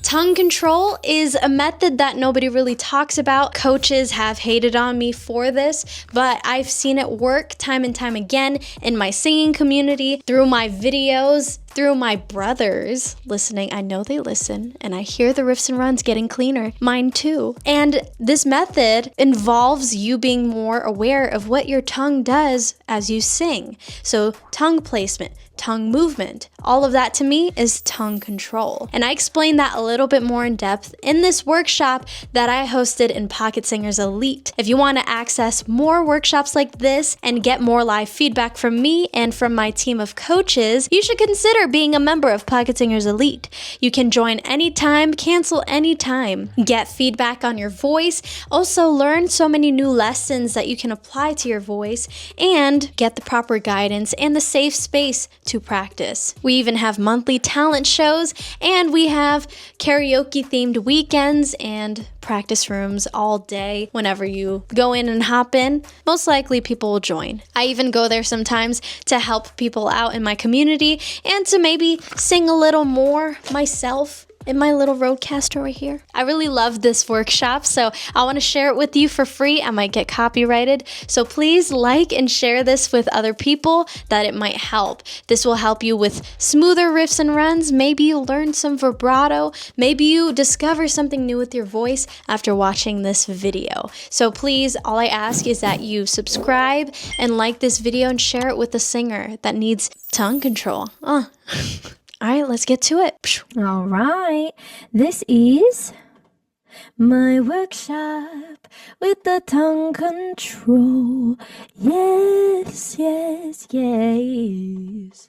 Tongue control is a method that nobody really talks about. Coaches have hated on me for this, but I've seen it work time and time again in my singing community, through my videos, through my brothers listening. I know they listen, and I hear the riffs and runs getting cleaner. Mine too. And this method involves you being more aware of what your tongue does as you sing. So tongue placement, tongue movement, all of that to me is tongue control. And I explained that a little bit more in depth in this workshop that I hosted in Pocket Singers Elite. If you want to access more workshops like this and get more live feedback from me and from my team of coaches, you should consider being a member of Pocket Singers Elite. You can join anytime, cancel anytime, get feedback on your voice, also learn so many new lessons that you can apply to your voice, and get the proper guidance and the safe space to practice. We even have monthly talent shows, and we have karaoke themed weekends and practice rooms all day. Whenever you go in and hop in, most likely people will join. I even go there sometimes to help people out in my community and to maybe sing a little more myself in my little roadcaster right here. I really love this workshop, so I want to share it with you for free. I might get copyrighted, so please like and share this with other people that it might help. This will help you with smoother riffs and runs. Maybe you learn some vibrato. Maybe you discover something new with your voice after watching this video. So please, all I ask is that you subscribe and like this video and share it with a singer that needs tongue control. All right, let's get to it. All right, this is my workshop with the tongue control. Yes, yes, yes.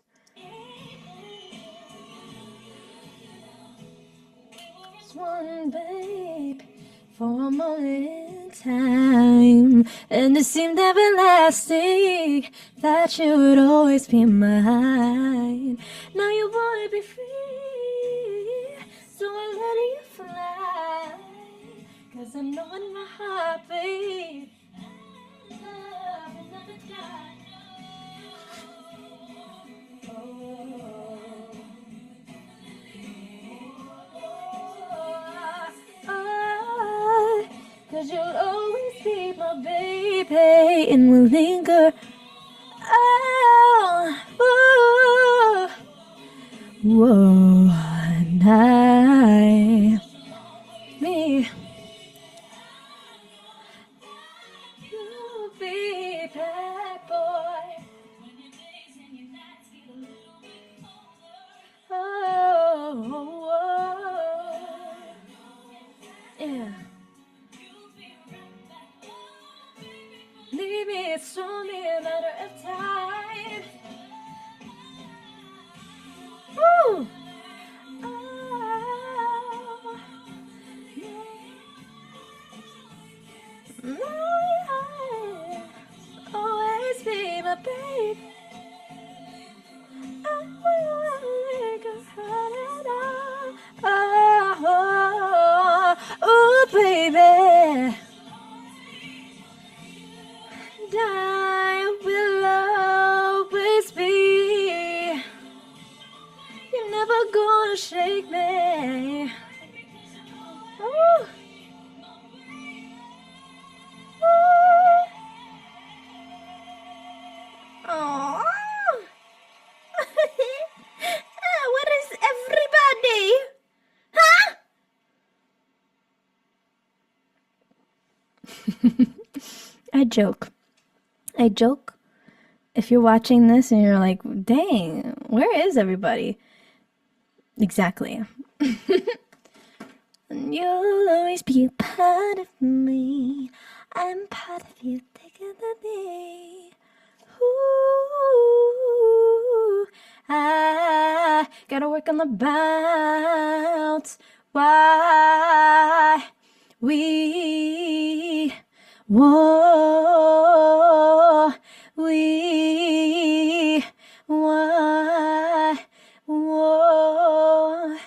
Just one babe for a moment in time, and it seemed everlasting that you would always be mine. Now you wanna be free, so I'm letting you fly, 'cause I know in my heartbeat love will never die. Cause you'll always be my baby, and we'll linger. Oh, whoa, and me, you'll be bad boy. Oh, yeah. Leave me, it's only a matter of time. Woo! Oh, yeah. Always be my babe. I will linger oh, baby. And I will always be. You're never gonna shake me. Ooh. Ooh. Oh. Where is everybody? Huh? I joke. If you're watching this and you're like, dang, where is everybody? Exactly. You'll always be a part of me. I'm part of you, together. Ooh, I gotta work on the bounce. Why we whoa, we why whoa.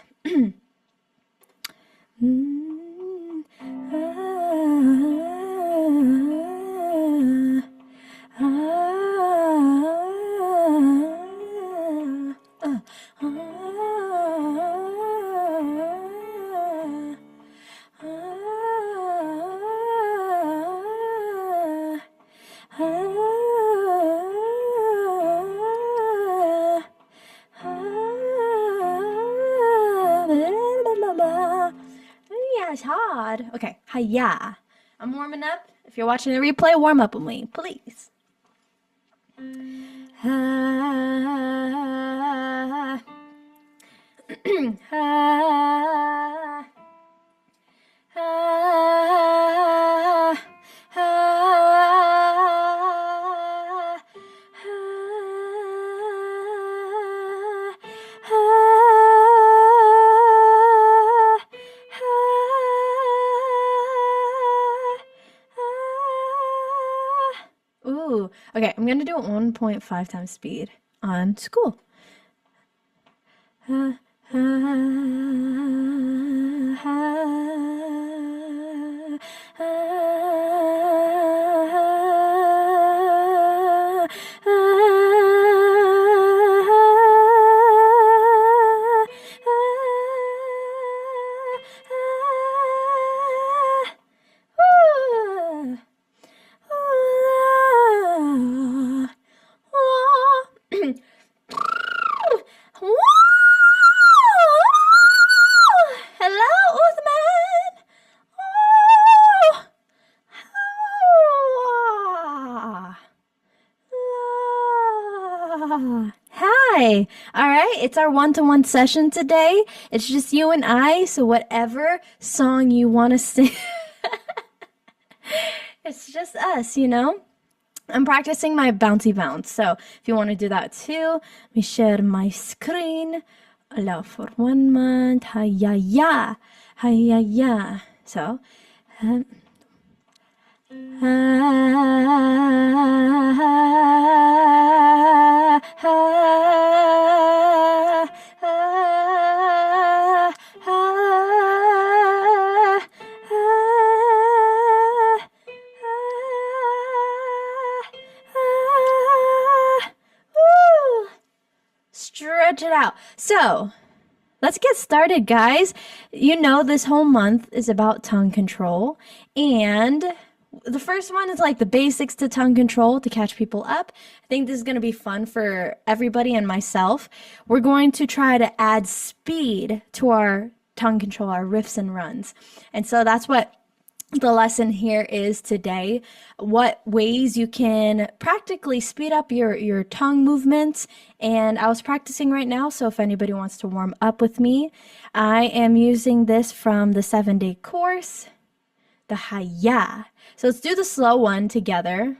it's hard. Okay, haya. I'm warming up. If you're watching the replay, warm up with me, please. Ha, ha, ha, ha, Ooh, okay, I'm gonna do it 1.5 times speed on school. Ha, ha, ha, ha, Hello, Uthman. Hi. All right, it's our one-to-one session today. It's just you and I, so whatever song you want to sing, it's just us, you know? I'm practicing my bouncy bounce, so if you want to do that too, let me share my screen. Allow for 1 month. Hi-ya, ya. Hi-ya, ya. So, stretch it out. So, let's get started, guys. You know, this whole month is about tongue control, and the first one is like the basics to tongue control to catch people up. I think this is going to be fun for everybody and myself. We're going to try to add speed to our tongue control, our riffs and runs. And so that's what the lesson here is today. What ways you can practically speed up your tongue movements. And I was practicing right now, so if anybody wants to warm up with me, I am using this from the 7-day course, the haya. So let's do the slow one together,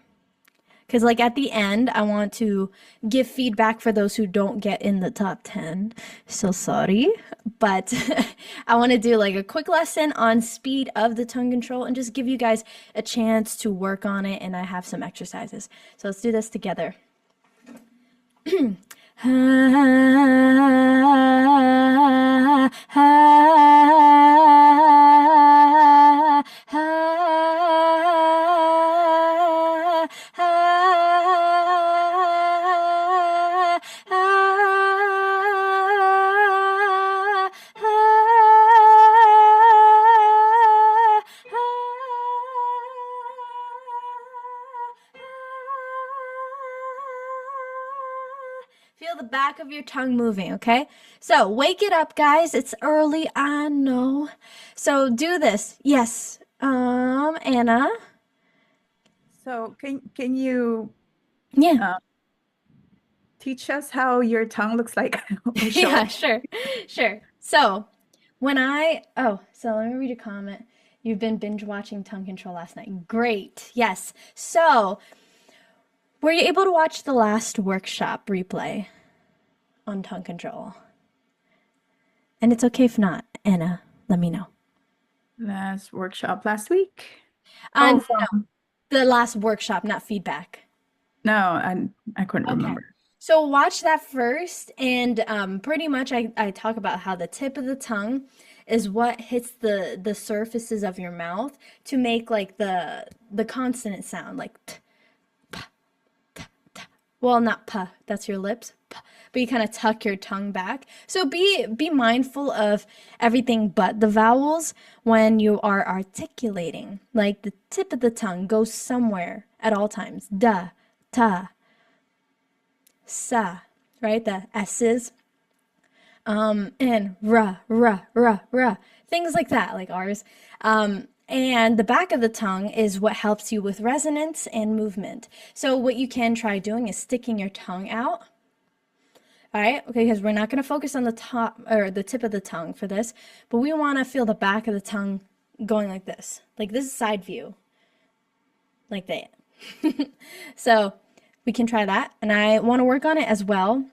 because like at the end, I want to give feedback for those who don't get in the top 10. So sorry, but I want to do like a quick lesson on speed of the tongue control and just give you guys a chance to work on it. And I have some exercises. So let's do this together. Feel the back of your tongue moving, okay? So wake it up, guys. It's early, I know. So do this. Yes, Anna. So can you Yeah. teach us how your tongue looks like? Or show Yeah, us? sure. So let me read a comment. You've been binge watching tongue control last night. Great. Yes. So were you able to watch the last workshop replay on tongue control? And it's okay if not, Anna, let me know. Last workshop last week? No, From the last workshop, not feedback. no, I couldn't Okay. remember. So watch that first, and pretty much I talk about how the tip of the tongue is what hits the surfaces of your mouth to make like the consonant sound, like t, p, t, t. Well, not p, that's your lips, p, but you kind of tuck your tongue back. So be mindful of everything but the vowels when you are articulating. Like the tip of the tongue goes somewhere at all times. Da, ta, sa, right? The S's. and ra, ra, ra, ra, things like that, like ours. And the back of the tongue is what helps you with resonance and movement. So what you can try doing is sticking your tongue out. All right, okay, because we're not going to focus on the top or the tip of the tongue for this, but we want to feel the back of the tongue going like this. Like this is side view, like that. So we can try that, and I want to work on it as well.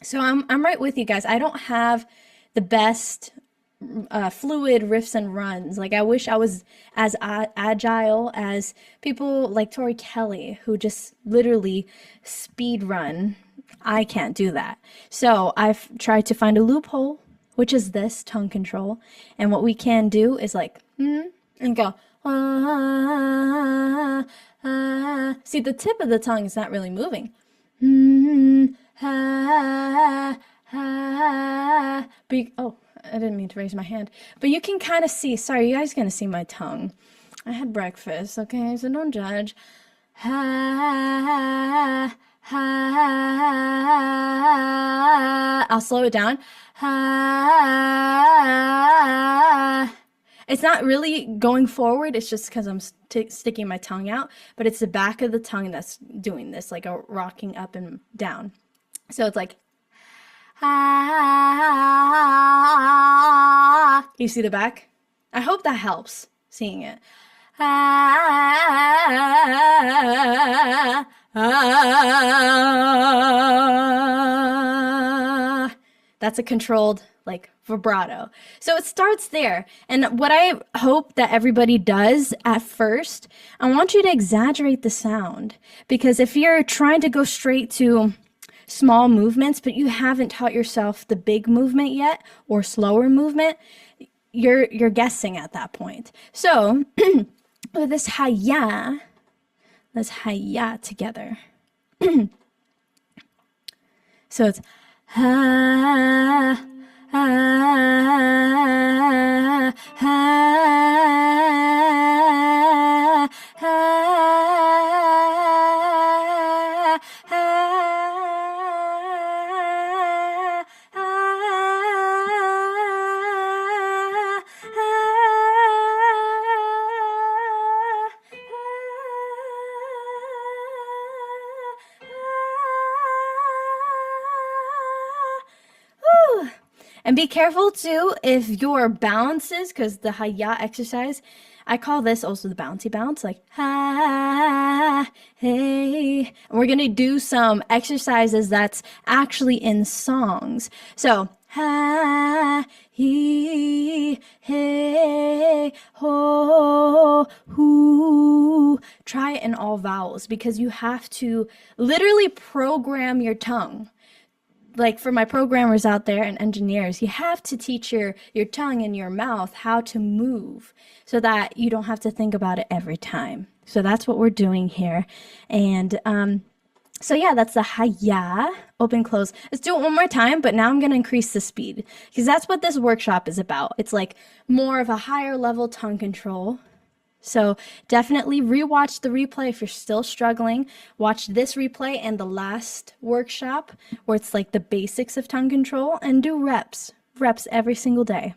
So I'm right with you guys. I don't have the best fluid riffs and runs. Like I wish I was as agile as people like Tori Kelly, who just literally speed run. I can't do that. So I've tried to find a loophole, which is this tongue control. And what we can do is like, and go, see, the tip of the tongue is not really moving. But oh, I didn't mean to raise my hand. But you can kind of see, sorry, you guys going to see my tongue. I had breakfast, okay? So don't judge. I'll slow it down. It's not really going forward. It's just because I'm sticking my tongue out. But it's the back of the tongue that's doing this, like a rocking up and down. So it's like, you see the back? I hope that helps seeing it. That's a controlled like vibrato. So it starts there. And what I hope that everybody does at first, I want you to exaggerate the sound, because if you're trying to go straight to small movements, but you haven't taught yourself the big movement yet or slower movement, you're guessing at that point. So with this haya, let's haya together. So it's ha, ha, ha, ha, And be careful too if your bounces, because the haya exercise, I call this also the bouncy bounce, like ha, hey. And we're gonna do some exercises that's actually in songs. So ha, he, hey, ho, hoo. Try it in all vowels, because you have to literally program your tongue. Like for my programmers out there and engineers, you have to teach your tongue and your mouth how to move so that you don't have to think about it every time. So that's what we're doing here. And so yeah, that's the haya, open, close. Let's do it one more time, but now I'm going to increase the speed, because that's what this workshop is about. It's like more of a higher level tongue control. So definitely rewatch the replay if you're still struggling. Watch this replay and the last workshop where it's like the basics of tongue control, and do reps every single day.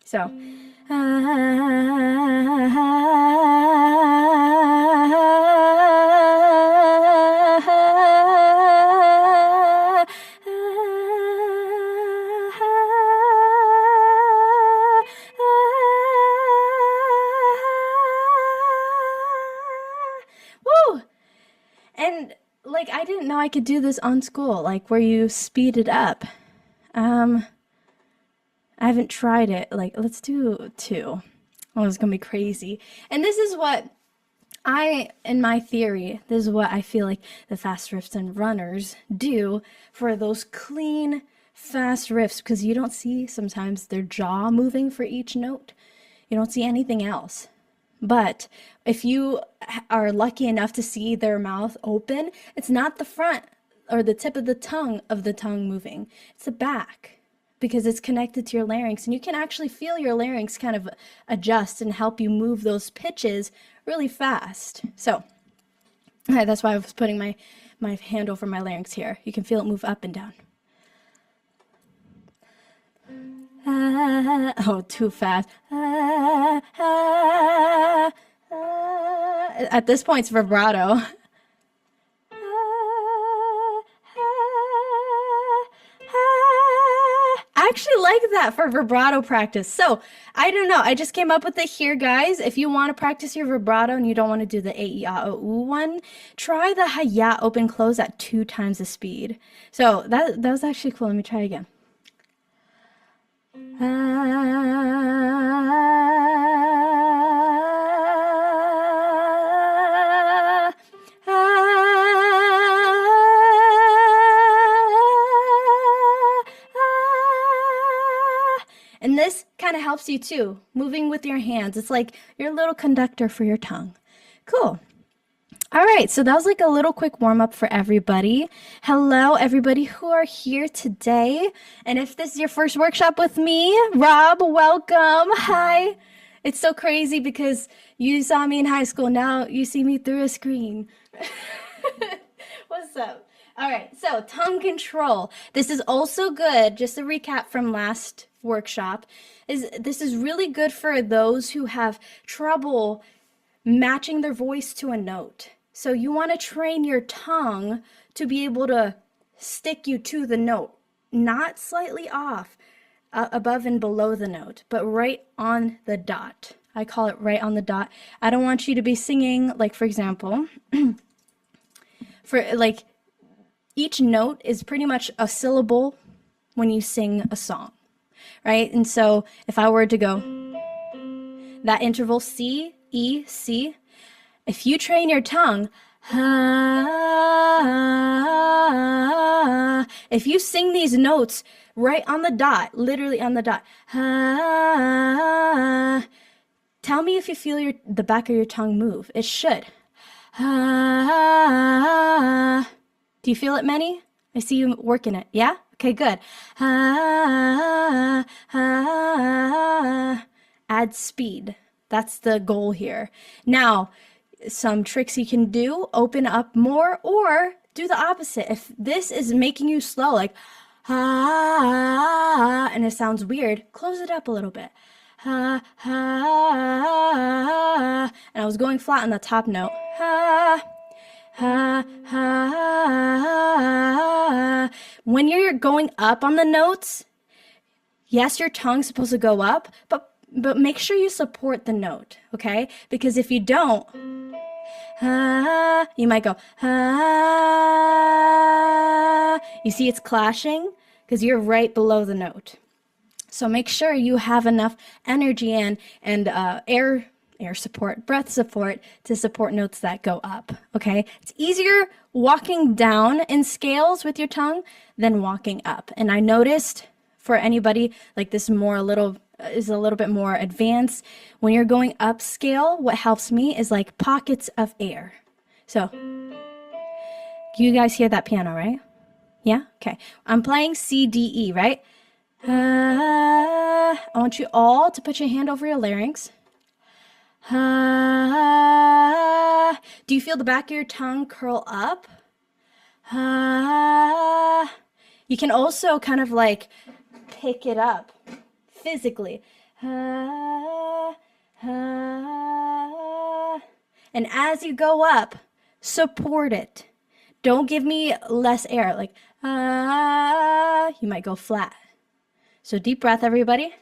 So and like, I didn't know I could do this on school, like where you speed it up. I haven't tried it. Like, let's do 2. Oh, it's gonna be crazy. And this is what in my theory, this is what I feel like the fast riffs and runners do for those clean, fast riffs, because you don't see sometimes their jaw moving for each note. You don't see anything else. But if you are lucky enough to see their mouth open, it's not the front or the tip of the tongue moving. It's the back, because it's connected to your larynx. And you can actually feel your larynx kind of adjust and help you move those pitches really fast. So that's why I was putting my hand over my larynx here. You can feel it move up and down. Oh, too fast. At this point, it's vibrato. I actually like that for vibrato practice. So I don't know. I just came up with it here, guys. If you want to practice your vibrato and you don't want to do the A-E-I-O-U one, try the ha-ya open close at 2 times the speed. So that was actually cool. Let me try again. And this kind of helps you too, moving with your hands. It's like your little conductor for your tongue. Cool. All right, so that was like a little quick warm-up for everybody. Hello, everybody who are here today. And if this is your first workshop with me, Rob, welcome. Hi. It's so crazy because you saw me in high school. Now you see me through a screen. What's up? All right, so tongue control. This is also good, just a recap from last workshop, this is really good for those who have trouble matching their voice to a note. So you want to train your tongue to be able to stick you to the note, not slightly off, above and below the note, but right on the dot. I call it right on the dot. I don't want you to be singing, like, for example, for like each note is pretty much a syllable when you sing a song, right? And so if I were to go that interval C, E, C, if you train your tongue, if you sing these notes right on the dot, literally on the dot, tell me if you feel the back of your tongue move. It should. Do you feel it, Manny? I see you working it. Yeah? Okay, good. Add speed. That's the goal here. Now, some tricks you can do, open up more, or do the opposite. If this is making you slow, like, and it sounds weird, close it up a little bit. And I was going flat on the top note. When you're going up on the notes, yes, your tongue's supposed to go up, but make sure you support the note, okay? Because if you don't, you might go, you see it's clashing because you're right below the note. So make sure you have enough energy and air support, breath support to support notes that go up, okay? It's easier walking down in scales with your tongue than walking up. And I noticed for anybody like this is a little bit more advanced, when you're going up scale, what helps me is like pockets of air. So you guys hear that piano, right? Yeah? Okay. I'm playing C, D, E, right? I want you all to put your hand over your larynx. Do you feel the back of your tongue curl up? You can also kind of like pick it up physically. And as you go up, support it. Don't give me less air, like, you might go flat. So deep breath, everybody.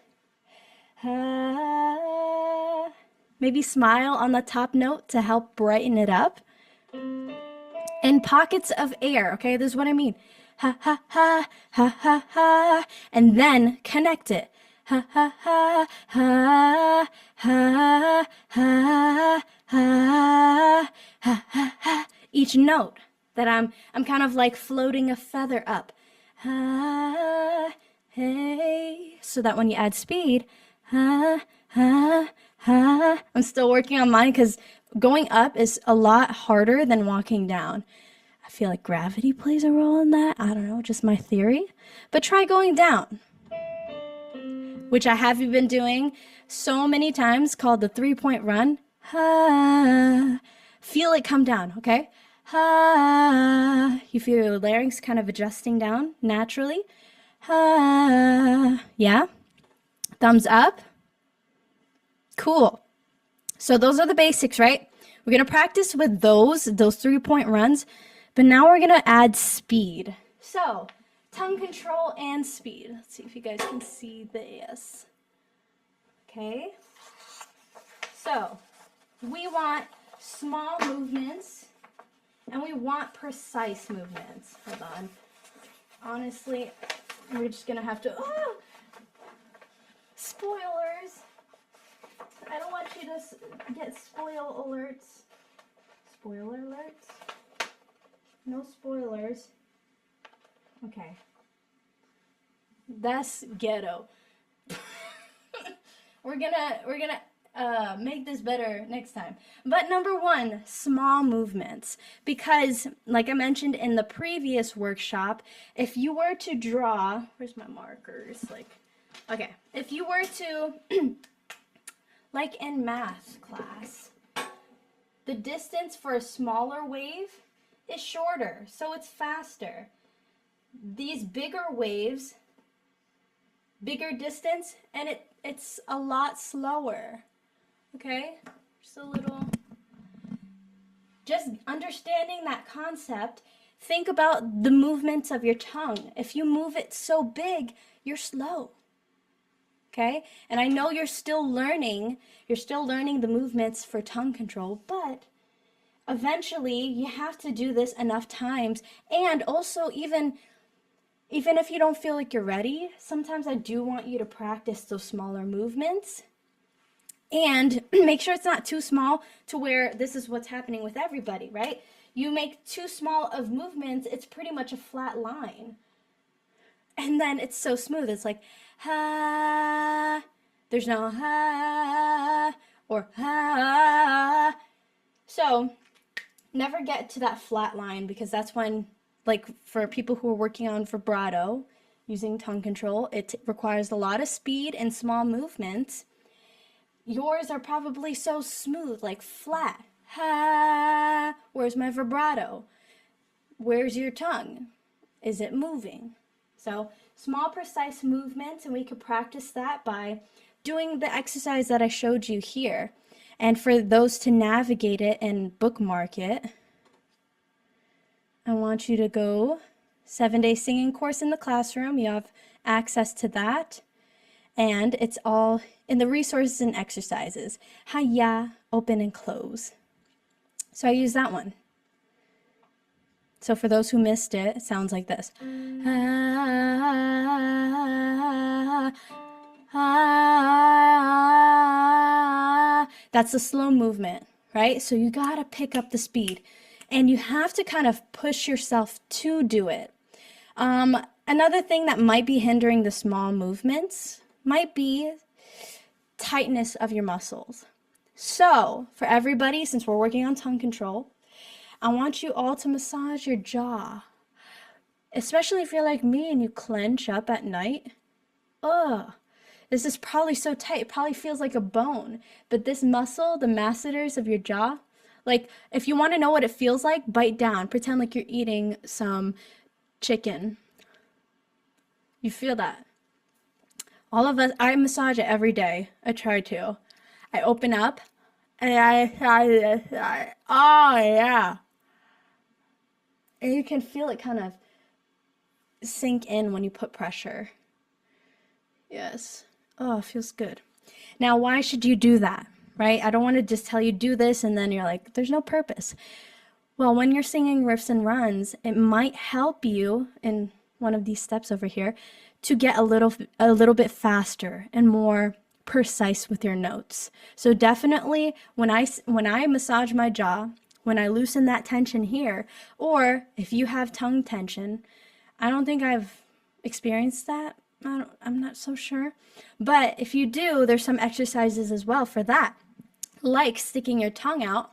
Maybe smile on the top note to help brighten it up. And pockets of air, okay? This is what I mean. Ha, ha, ha, ha, ha, ha. And then connect it. Ha, ha, ha, ha, ha, ha, ha, ha, ha, ha. Each note that I'm kind of like floating a feather up. Ha, hey. So that when you add speed, ha, ha, I'm still working on mine because going up is a lot harder than walking down. I feel like gravity plays a role in that. I don't know, just my theory. But try going down, which I have been doing so many times, called the 3-point run. Feel it come down, okay? You feel your larynx kind of adjusting down naturally. Yeah? Thumbs up? Cool. So those are the basics, right? We're going to practice with those 3-point runs, but now we're going to add speed. So, tongue control and speed. Let's see if you guys can see this. Okay. So, we want small movements and we want precise movements. Hold on. Honestly, we're just going to have to... Oh! Spoilers! I don't want you to get spoil alerts. Spoiler alerts? No spoilers. Okay. That's ghetto. We're gonna make this better next time. But number 1, small movements. Because, like I mentioned in the previous workshop, if you were to draw, where's my markers? Okay, if you were to, like in math class, the distance for a smaller wave is shorter, so it's faster. These bigger waves, bigger distance, and it's a lot slower. Okay? Just understanding that concept, think about the movements of your tongue. If you move it so big, you're slow. Okay? And I know you're still learning the movements for tongue control, but eventually you have to do this enough times. And also, even if you don't feel like you're ready, sometimes I do want you to practice those smaller movements. And make sure it's not too small to where this is what's happening with everybody, right? You make too small of movements, it's pretty much a flat line. And then it's so smooth. It's like, ha. There's no ha or ha. So never get to that flat line, because that's when, like for people who are working on vibrato using tongue control, it requires a lot of speed and small movements. Yours are probably so smooth, like flat. Ha. Where's my vibrato? Where's your tongue? Is it moving? So small, precise movements, and we could practice that by doing the exercise that I showed you here. And for those to navigate it and bookmark it, I want you to go 7-day singing course in the classroom. You have access to that. And it's all in the resources and exercises. Ha-ya, open and close. So I use that one. So for those who missed it, it sounds like this. That's a slow movement, right? So you gotta pick up the speed. And you have to kind of push yourself to do it. Another thing that might be hindering the small movements might be tightness of your muscles. So for everybody, since we're working on tongue control, I want you all to massage your jaw. Especially if you're like me and you clench up at night. Ugh, this is probably so tight. It probably feels like a bone. But this muscle, the masseters of your jaw, like if you want to know what it feels like, bite down. Pretend like you're eating some chicken. You feel that. All of us, I massage it every day. I try to. I open up and oh yeah. And you can feel it kind of sink in when you put pressure. Yes. Oh, it feels good. Now, why should you do that, right? I don't want to just tell you do this and then you're like, there's no purpose. Well, when you're singing riffs and runs, it might help you in one of these steps over here to get a little bit faster and more precise with your notes. So definitely when I massage my jaw, when I loosen that tension here, or if you have tongue tension, I don't think I've experienced that. I'm not so sure. But if you do, there's some exercises as well for that, like sticking your tongue out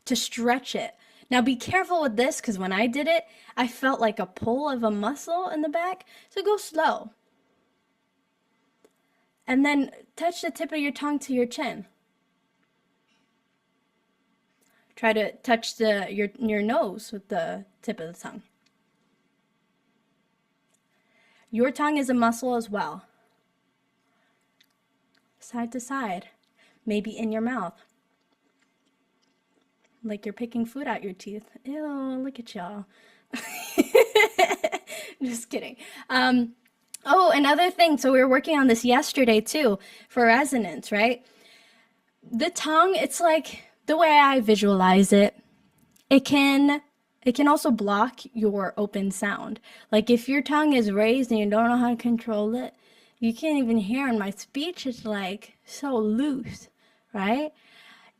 to stretch it. Now be careful with this, because when I did it, I felt like a pull of a muscle in the back. So go slow. And then touch the tip of your tongue to your chin. Try to touch your nose with the tip of the tongue. Your tongue is a muscle as well. side to side, maybe in your mouth, like you're picking food out your teeth. Ew, look at y'all. Just kidding. Oh, another thing. So we were working on this yesterday too for resonance, right? The tongue, it's like the way I visualize it, it can also block your open sound. Like if your tongue is raised and you don't know how to control it, you can't even hear, and my speech is like so loose, right?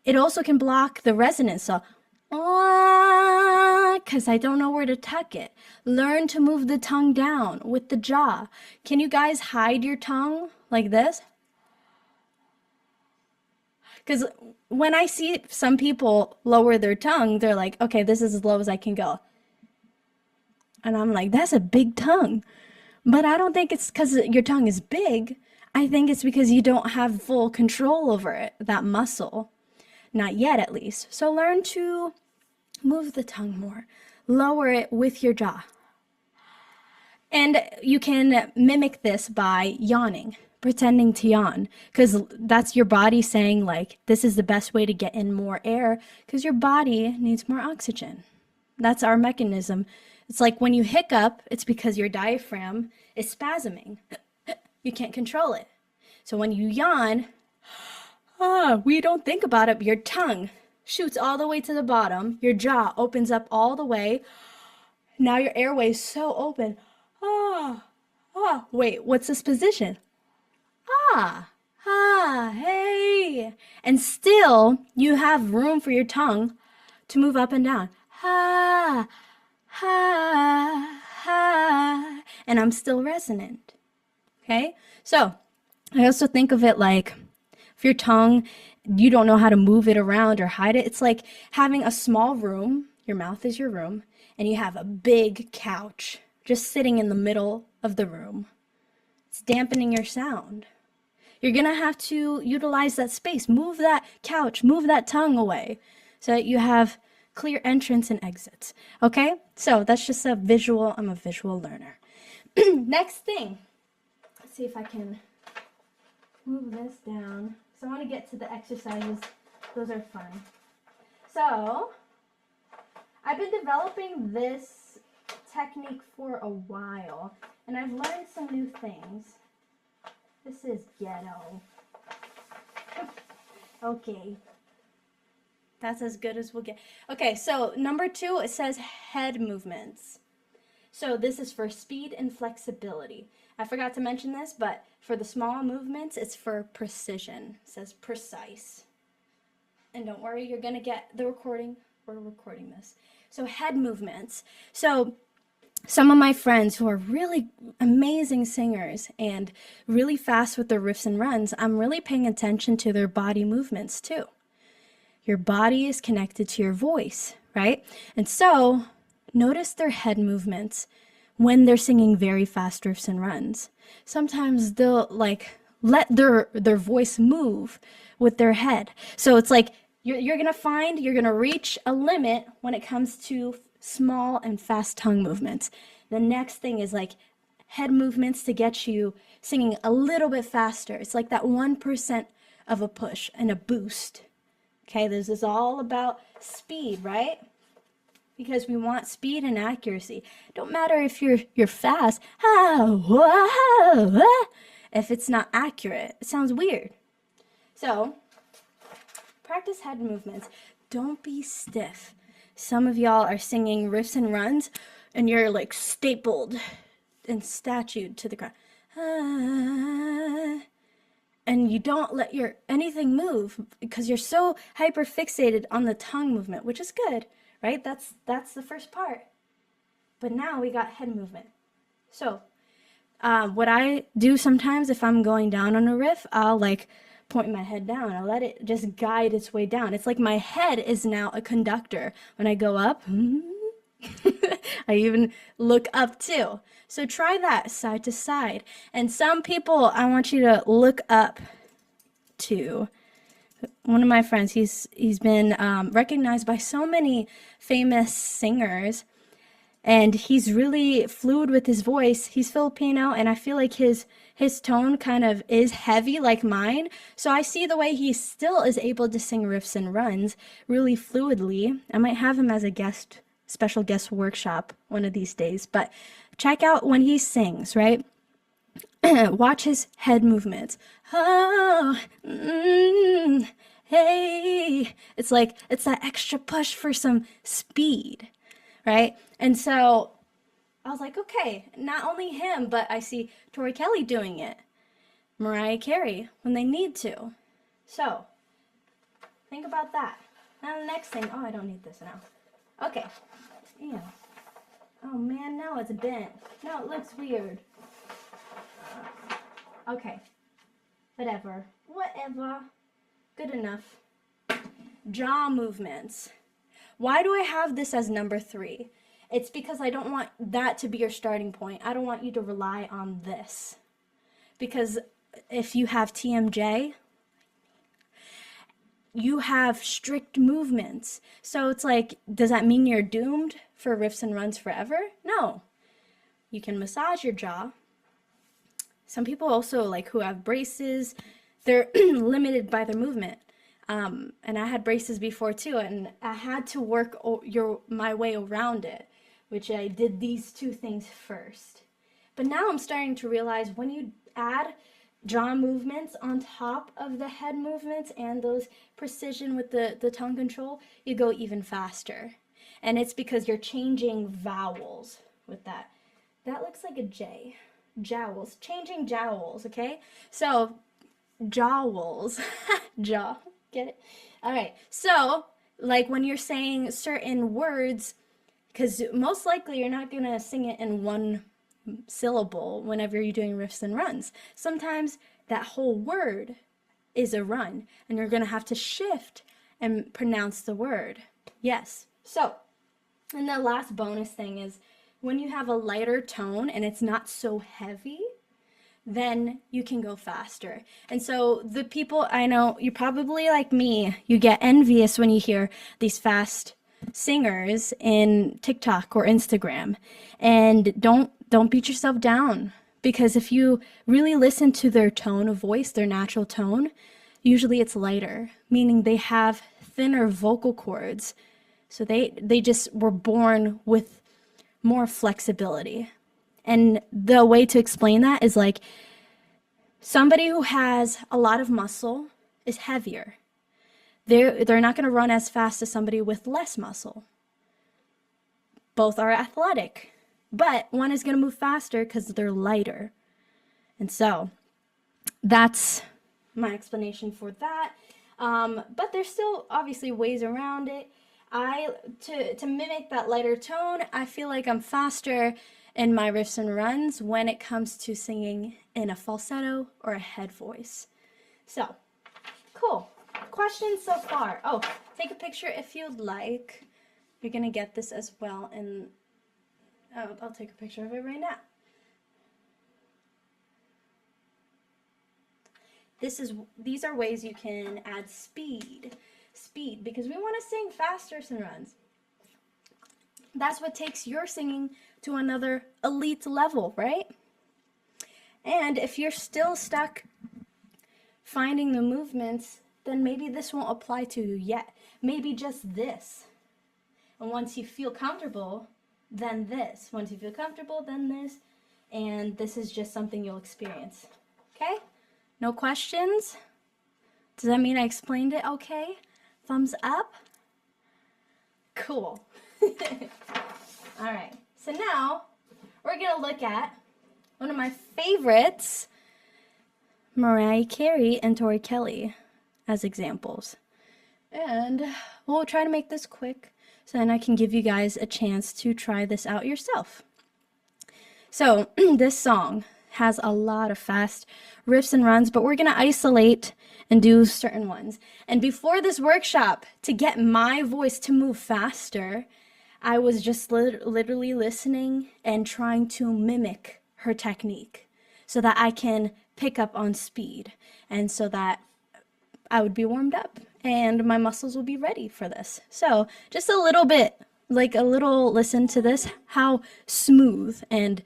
It also can block the resonance. So, because I don't know where to tuck it. Learn to move the tongue down with the jaw. Can you guys hide your tongue like this? Because when I see some people lower their tongue, they're like, okay, this is as low as I can go. And I'm like, that's a big tongue. But I don't think it's because your tongue is big. I think it's because you don't have full control over it, that muscle. Not yet, at least. So learn to move the tongue more. Lower it with your jaw. And you can mimic this by yawning, pretending to yawn, because that's your body saying, like, this is the best way to get in more air, because your body needs more oxygen. That's our mechanism. It's like when you hiccup, it's because your diaphragm is spasming. You can't control it. So when you yawn, we don't think about it, but your tongue shoots all the way to the bottom. Your jaw opens up all the way. Now your airway is so open. Wait, what's this position? Hey. And still, you have room for your tongue to move up and down. And I'm still resonant. Okay? So, I also think of it like, if your tongue, you don't know how to move it around or hide it, it's like having a small room, your mouth is your room, and you have a big couch just sitting in the middle of the room. It's dampening your sound. You're going to have to utilize that space. Move that couch, move that tongue away so that you have clear entrance and exits. Okay? So that's just a visual. I'm a visual learner. Next thing. Let's see if I can move this down. So I want to get to the exercises. Those are fun. So I've been developing this technique for a while, and I've learned some new things. This is ghetto. Okay. That's as good as we'll get. Okay, so number 2, it says head movements. So this is for speed and flexibility. I forgot to mention this, but for the small movements, it's for precision. It says precise. And don't worry, you're going to get the recording. We're recording this. So head movements. So some of my friends who are really amazing singers and really fast with their riffs and runs, I'm really paying attention to their body movements too. Your body is connected to your voice, right? And so notice their head movements when they're singing very fast riffs and runs. Sometimes they'll like let their voice move with their head. So it's like you're going to reach a limit when it comes to small and fast tongue movements. The next thing is like head movements to get you singing a little bit faster. It's like that 1% of a push and a boost. Okay, this is all about speed, right? Because we want speed and accuracy. Don't matter if you're fast. If it's not accurate, it sounds weird. So, practice head movements. Don't be stiff. Some of y'all are singing riffs and runs, and you're like stapled and statued to the ground. And you don't let anything move because you're so hyper fixated on the tongue movement, which is good, right? That's the first part. But now we got head movement. So what I do sometimes if I'm going down on a riff, I'll like point my head down. I'll let it just guide its way down. It's like my head is now a conductor. When I go up, I even look up too. So try that side to side. And some people, I want you to look up to. One of my friends, he's been recognized by so many famous singers. And he's really fluid with his voice. He's Filipino, and I feel like his tone kind of is heavy like mine. So I see the way he still is able to sing riffs and runs really fluidly. I might have him as a special guest workshop one of these days. But check out when he sings, right? Watch his head movements. Oh, hey. It's like, it's that extra push for some speed, right? And so I was like, okay, not only him, but I see Tori Kelly doing it, Mariah Carey when they need to. So think about that. Now the next thing, oh, I don't need this now. Okay, yeah. Oh man, now it's bent. Now it looks weird. Okay, whatever. Good enough. Jaw movements. Why do I have this as number 3? It's because I don't want that to be your starting point. I don't want you to rely on this. Because if you have TMJ, you have strict movements. So it's like, does that mean you're doomed for riffs and runs forever? No. You can massage your jaw. Some people also, like, who have braces, they're limited by their movement. And I had braces before too, and I had to work my way around it, which I did these 2 things first. But now I'm starting to realize when you add jaw movements on top of the head movements and those precision with the tongue control, you go even faster. And it's because you're changing vowels with that. That looks like a J. Jowls. Changing jowls, okay? So, jowls. Jaw. Get it? All right. So, like when you're saying certain words, because most likely you're not going to sing it in one syllable whenever you're doing riffs and runs. Sometimes that whole word is a run, and you're going to have to shift and pronounce the word. Yes. So, and the last bonus thing is when you have a lighter tone and it's not so heavy, then you can go faster. And so the people, I know you're probably like me, you get envious when you hear these fast singers in TikTok or Instagram. And don't beat yourself down, because if you really listen to their tone of voice, their natural tone, usually it's lighter, meaning they have thinner vocal cords. So they just were born with more flexibility. And the way to explain that is like somebody who has a lot of muscle is heavier. They're not going to run as fast as somebody with less muscle. Both are athletic, but one is going to move faster because they're lighter. And so that's my explanation for that. But there's still obviously ways around it. To mimic that lighter tone, I feel like I'm faster in my riffs and runs when it comes to singing in a falsetto or a head voice. So, cool. Questions so far? Oh, take a picture if you'd like. You're going to get this as well, and I'll take a picture of it right now. These are ways you can add speed, because we want to sing faster and runs. That's what takes your singing to another elite level, right? And if you're still stuck finding the movements, then maybe this won't apply to you yet. Maybe just this. And once you feel comfortable, then this. Once you feel comfortable, then this. And this is just something you'll experience. Okay? No questions? Does that mean I explained it okay? Thumbs up? Cool. All right. So now we're going to look at one of my favorites, Mariah Carey and Tori Kelly, as examples. And we'll try to make this quick so then I can give you guys a chance to try this out yourself. So this song has a lot of fast riffs and runs, but we're going to isolate and do certain ones. And before this workshop, to get my voice to move faster, I was just literally listening and trying to mimic her technique so that I can pick up on speed and so that I would be warmed up and my muscles will be ready for this. So just a little bit like a little listen to this, how smooth and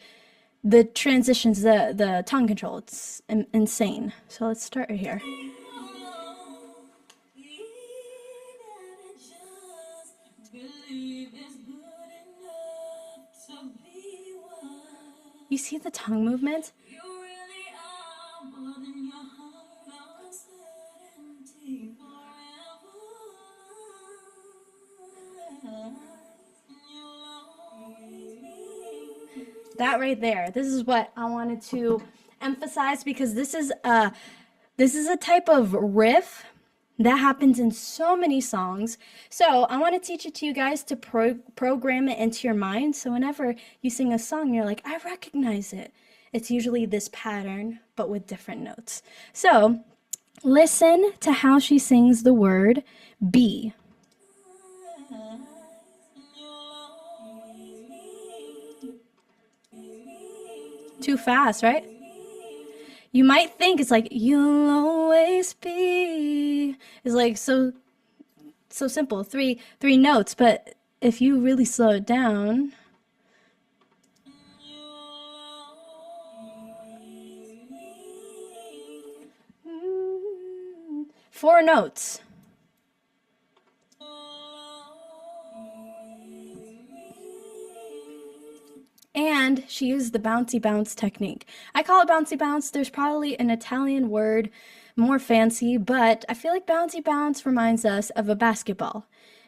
the transitions, the tongue control, it's insane. So let's start right here. You see the tongue movement? That right there, this is what I wanted to emphasize, because this is a type of riff that happens in so many songs. So I want to teach it to you guys to program it into your mind. So whenever you sing a song, you're like, I recognize it. It's usually this pattern, but with different notes. So listen to how she sings the word be. Too fast, right? You might think it's like, you'll always be. It's like so simple, three notes, but if you really slow it down, four notes. And she used the bouncy bounce technique. I call it bouncy bounce. There's probably an Italian word more fancy, but I feel like bouncy bounce reminds us of a basketball.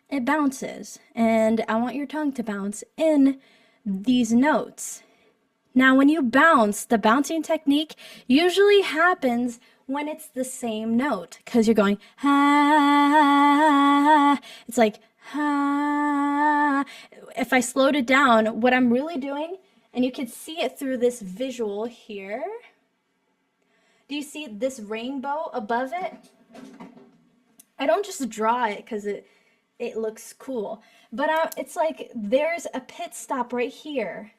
It bounces, and I want your tongue to bounce in these notes. Now, when you bounce, the bouncing technique usually happens when it's the same note, because you're going, ha. It's like, ha. If I slowed it down, what I'm really doing, and you can see it through this visual here. Do you see this rainbow above it? I don't just draw it because it looks cool, but it's like there's a pit stop right here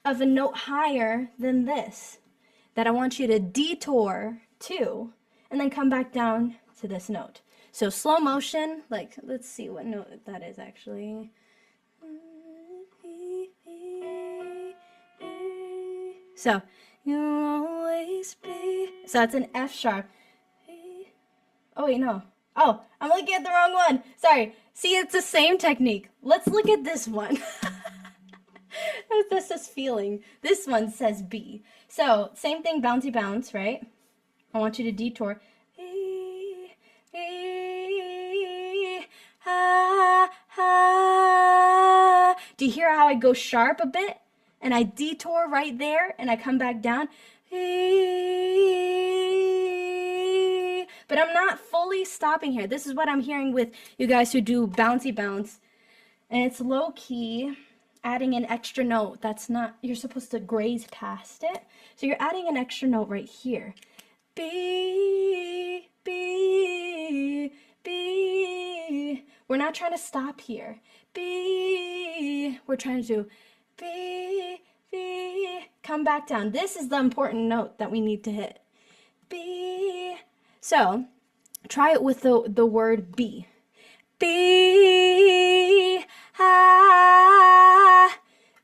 of a note higher than this that I want you to detour to, and then come back down to this note. So slow motion, like, let's see what note that is actually. So, you'll always be. So that's an F sharp. Oh, wait, no. Oh, I'm looking at the wrong one. Sorry. See, it's the same technique. Let's look at this one. That's just feeling. This one says B. So, same thing, bouncy bounce, right? I want you to detour. Do you hear how I go sharp a bit? And I detour right there, and I come back down. But I'm not fully stopping here. This is what I'm hearing with you guys who do bouncy bounce. And it's low key, adding an extra note. That's not, you're supposed to graze past it. So you're adding an extra note right here. B, B, B. We're not trying to stop here. B, we're trying to do B, B. Come back down. This is the important note that we need to hit. B. So, try it with the word be. Be, ah,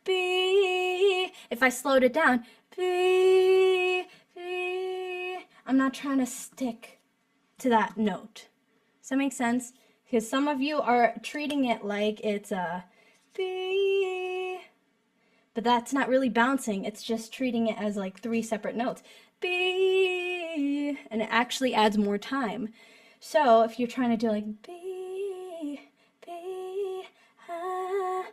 be. If I slowed it down, be, be. I'm not trying to stick to that note. Does that make sense? Because some of you are treating it like it's a be, but that's not really bouncing. It's just treating it as like 3 separate notes. B, and it actually adds more time. So if you're trying to do like B, B, ah,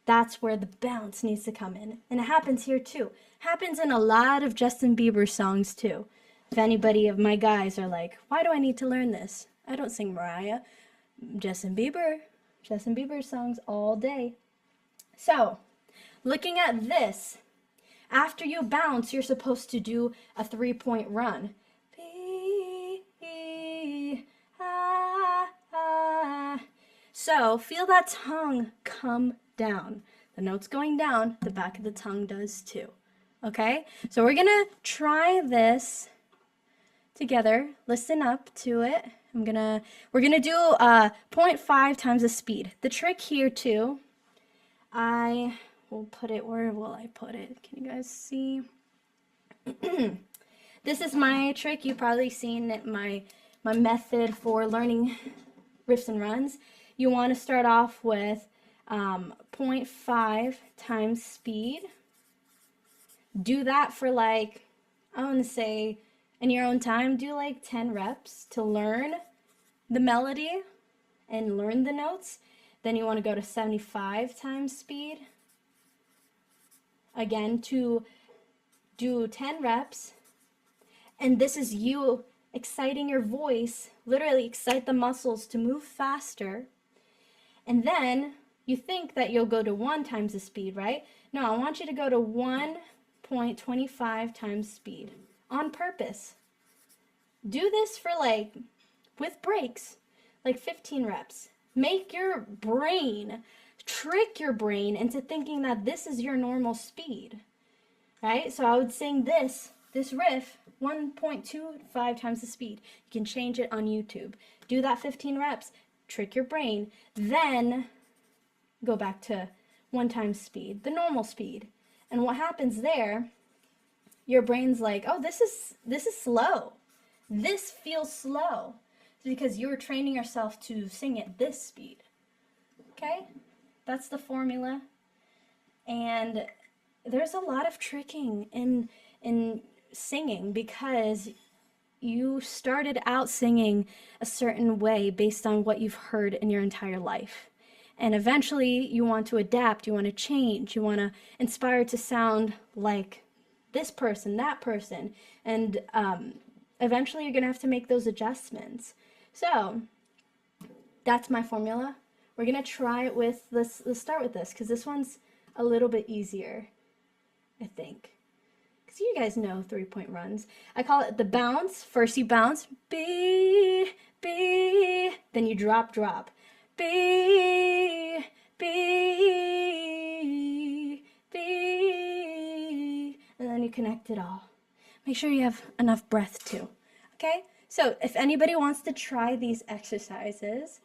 that's where the bounce needs to come in. And it happens here too. Happens in a lot of Justin Bieber songs too. If anybody of my guys are like, why do I need to learn this? I don't sing Mariah. Justin Bieber songs all day. So, looking at this, after you bounce, you're supposed to do a 3-point run. B, ah, ah. So, feel that tongue come down. The note's going down, the back of the tongue does too. Okay? So, we're gonna try this together. Listen up to it. We're gonna do 0.5 times the speed. The trick here too I will put it, where will I put it? Can you guys see? This is my trick. You've probably seen it, my method for learning riffs and runs. You want to start off with 0.5 times speed. Do that for like, I want to say, in your own time, do like 10 reps to learn the melody and learn the notes. Then you want to go to 75 times speed. Again, to do 10 reps. And this is you exciting your voice, literally excite the muscles to move faster. And then you think that you'll go to 1 times the speed, right? No, I want you to go to 1.25 times speed on purpose. Do this for like, with breaks, like 15 reps. Make your brain, trick your brain into thinking that this is your normal speed, right? So I would sing this riff 1.25 times the speed. You can change it on YouTube. Do that 15 reps, trick your brain, then go back to 1 times speed, the normal speed. And what happens there, your brain's like, oh, this is slow. This feels slow. It's because you're training yourself to sing at this speed. Okay? That's the formula. And there's a lot of tricking in singing because you started out singing a certain way based on what you've heard in your entire life. And eventually you want to adapt, you want to change, you want to inspire to sound like this person, that person. And eventually you're going to have to make those adjustments. So that's my formula. We're going to try it with, let's start with this because this one's a little bit easier, I think. Because you guys know 3-point runs. I call it the bounce. First you bounce, B, B, then you drop, drop. B, B, B, and then you connect it all. Make sure you have enough breath too, okay? So if anybody wants to try these exercises,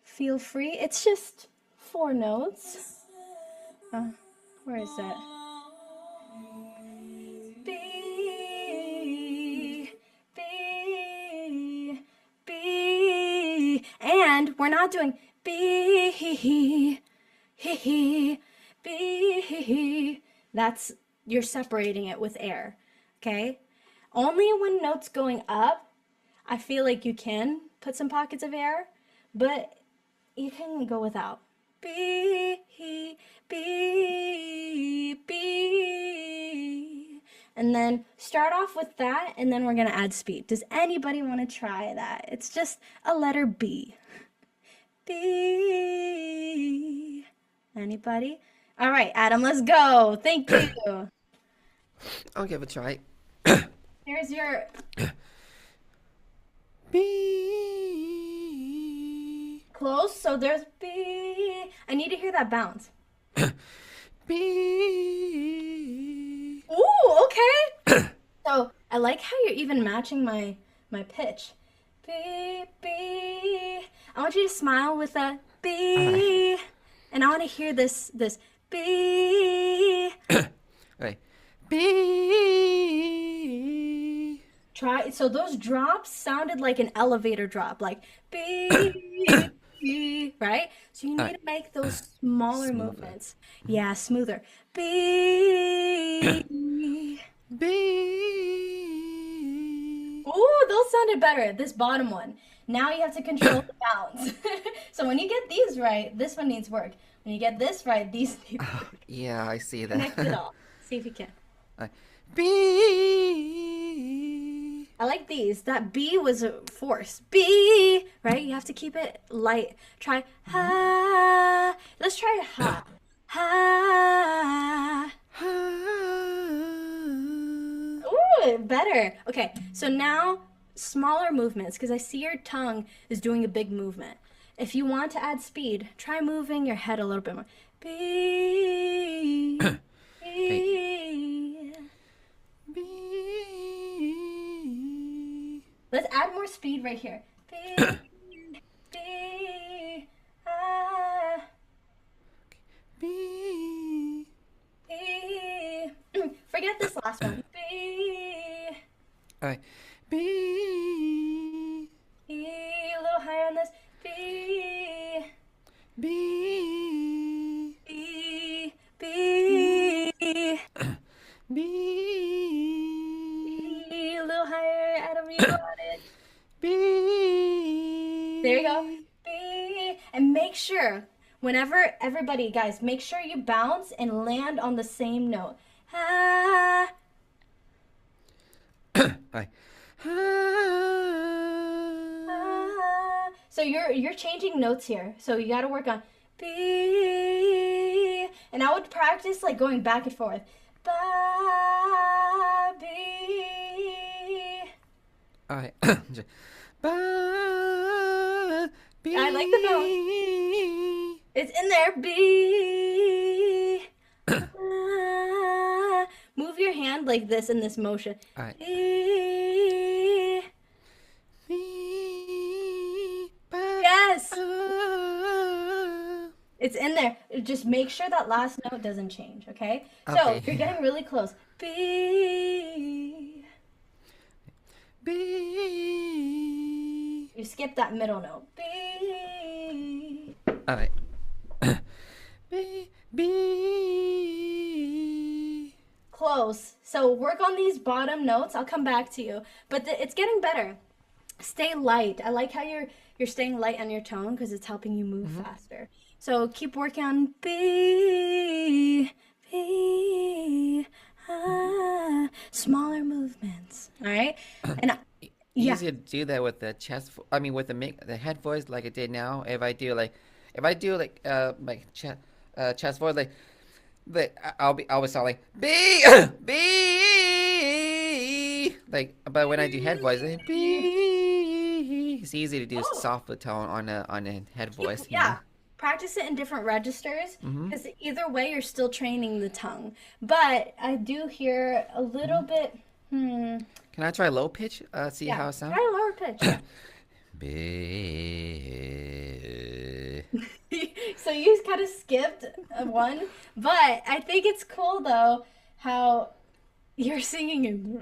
feel free. It's just 4 notes. Where is that? B, B, B, and we're not doing B, he, B. That's, you're separating it with air, okay? Only when notes going up, I feel like you can put some pockets of air, but you can go without. B, B, B. And then start off with that, and then we're going to add speed. Does anybody want to try that? It's just a letter B. B. Anybody? All right, Adam, let's go. Thank you. I'll give it a try. Here's your... B. Close, so there's B. I need to hear that bounce. B. Ooh, okay. So I like how you're even matching my pitch. B, B. I want you to smile with a B. And I want to hear this B. Okay. B. Try, so those drops sounded like an elevator drop, like B, B, right? So you need to make those smaller movements. Yeah, smoother. B. B. Ooh, those sounded better. This bottom one. Now you have to control the bounce. So when you get these right, this one needs work. When you get this right, these need work. Yeah, I see Connect it that. all. See if you can. B. I like these. That B was a force. B, right? You have to keep it light. Try ha. Let's try ha. Ha. Ooh, better. Okay, so now smaller movements because I see your tongue is doing a big movement. If you want to add speed, try moving your head a little bit more. B. B. B. Let's add more speed right here. B. B. Ah. Last one. B. Alright. B. B. A little higher on this. B. B. B. B. B. B. A little higher. Adam, you got it. B. There you go. B. And make sure, whenever everybody, guys, make sure you bounce and land on the same note. Ah. Alright. Ah. So you're changing notes here. So you got to work on B. And I would practice like going back and forth. Ba, B. Alright. Ba. B. I like the note. It's in there. B. Ah. Move your hand like this in this motion. Alright. B. B. Ba. Yes. It's in there. Just make sure that last note doesn't change, okay? So Okay. you're getting really close. B. B. You skip that middle note. B. Alright. B. B. Close. So work on these bottom notes. I'll come back to you. But it's getting better. Stay light. I like how you're staying light on your tone because it's helping you move faster. So keep working on B. B. Ah. Smaller movements. All right? And yeah. Easier to do that with the chest. I mean, with the head voice like I did now. If I do like my chest voice I'll be sound like B B. Like, but when I do head voice, like, B. It's easy to do soft tone on a head voice. you Yeah. know? Practice it in different registers because either way you're still training the tongue. But I do hear a little bit. Can I try low pitch? See how it sounds. Try a lower pitch. B. So you kind of skipped one, but I think it's cool though how you're singing in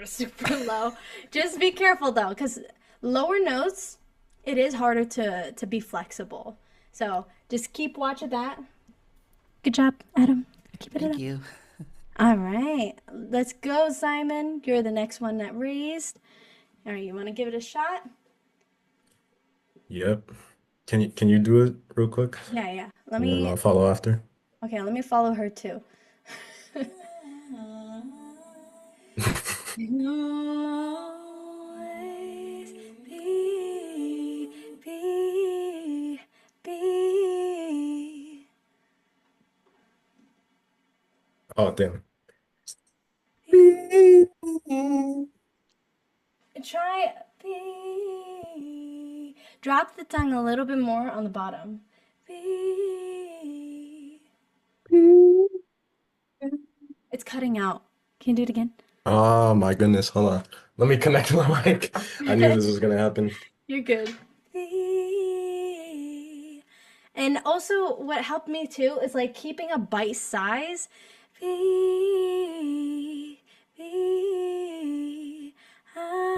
super low. Just be careful though, because lower notes, it is harder to be flexible. So just keep watching that. Good job, Adam. Keep it Thank up. you. All right, let's go, Simon. You're the next one that raised. All right, you want to give it a shot? Yep. Can you do it real quick? Yeah. Let And then me. I'll follow after. Okay, let me follow her too. Always be. Oh, damn. Try be. Drop the tongue a little bit more on the bottom. Be. It's cutting out. Can you do it again? Oh my goodness. Hold on. Let me connect my mic. I knew this was gonna happen. You're good. And also, what helped me too is like keeping a bite size.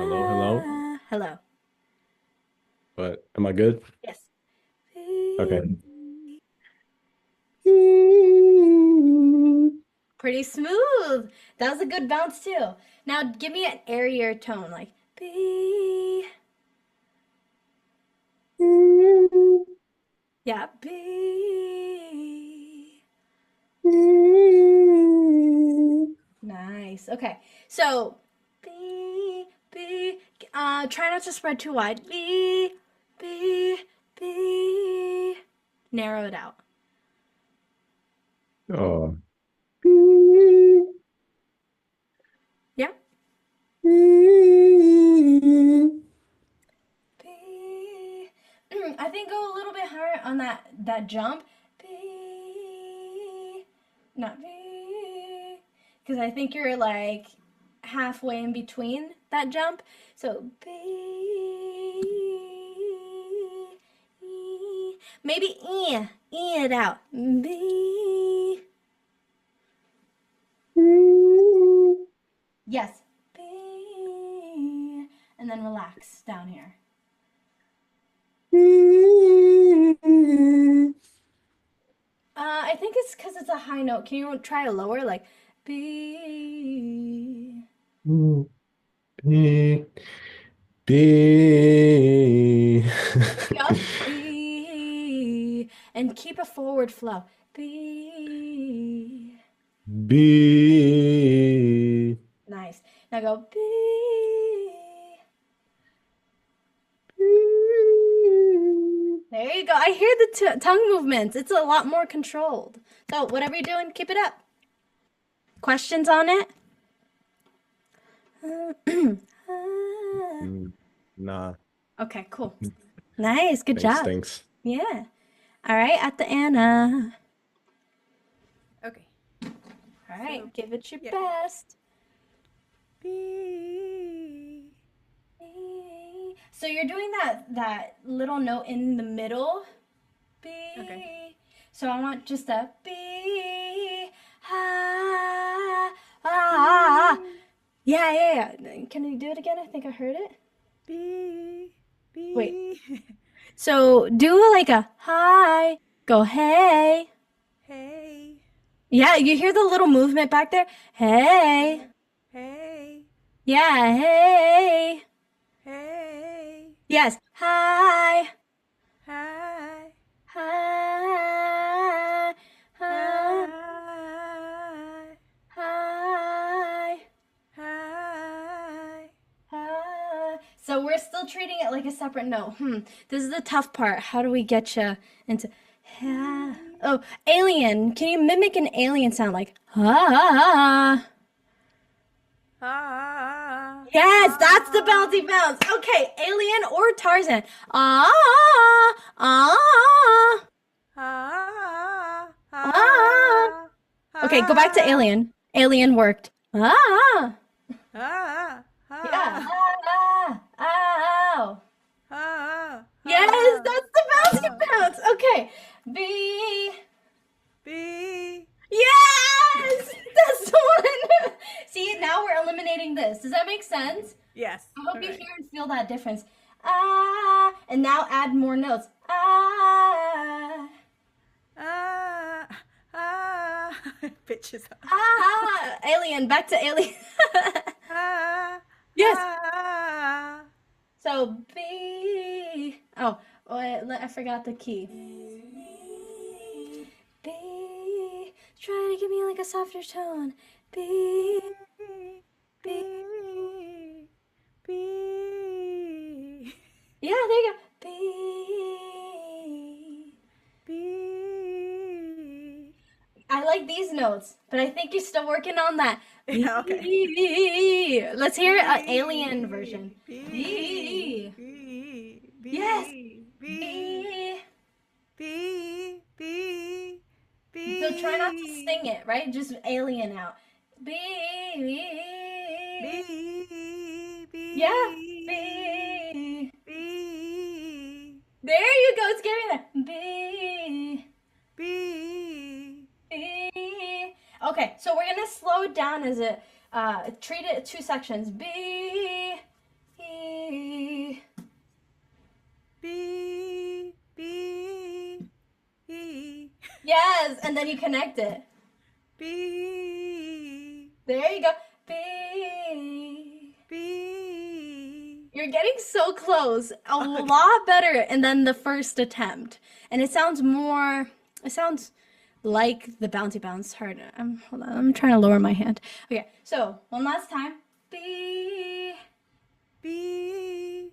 Hello. Hello. But am I good? Yes. Okay. Pretty smooth. That was a good bounce too. Now give me an airier tone, like B. Yeah, B. Nice. Okay. So B. Try not to spread too wide. B. Narrow it out. Oh. Yeah. B. I think go a little bit higher on that jump. B. Not B. Because I think you're like halfway in between that jump. So B. Maybe E it out. B. relax down here. I think it's because it's a high note. Can you try a lower, like B? B. B. Yup. B. And keep a forward flow. B. B. Nice. Now go B. There you go. I hear the tongue movements. It's a lot more controlled. So whatever you're doing, keep it up. Questions on it? Nah. Okay, cool. Nice. Good Thanks, job. thanks. Yeah. All right, at the Anna. Okay. All right, So, give it your yeah. best. B. So you're doing that little note in the middle. B. Okay. So I want just a B. Ha. Ah. Yeah. Can you do it again? I think I heard it. B. B. Wait. So do like a hi. Go hey. Hey. Yeah, you hear the little movement back there? Hey. Hey. Yeah, hey. Hey. Yes. Hi. Hi. Hi. Hi. Hi. Hi. Hi. So we're still treating it like a separate note. This is the tough part. How do we get you into? Oh, alien. Can you mimic an alien sound like ah? Ah. Yes, that's the bouncy bounce. Okay, alien or Tarzan. Ah, ah, Ah. ah. Okay, go back to alien. Alien worked. Ah. Ah. Yeah. Ah, ow. Ah. Yes, that's the bouncy bounce. Okay. B. B. Yes! That's the one. See, now we're eliminating this. Does that make sense? Yes. I hope you correct. hear and feel that difference. Ah, and now add more notes. Ah, Ah. Ah. Bitches. ah. Alien, back to alien. Ah. Yes. Ah. So B. Oh, I forgot the key. B. Try to give me like a softer tone. B. B. B. Yeah, there you go. B. B. I like these notes, but I think you're still working on that. Yeah, okay. B. Let's hear an alien version. B. B. B. B. Yes. B. B. B. B. B. So try not to sing it, right? Just alien out. B. B. B. Yeah. B. B. There you go. It's getting there. B. B. B. Okay, so we're gonna slow it down as it treat it 2 sections. B. E. B. B. E. Yes, and then you connect it. B. There you go. B. B. You're getting so close. A lot better and then the first attempt. And it sounds like the bouncy bounce harder. Hold on, I'm trying to lower my hand. Okay, so one last time. B. B.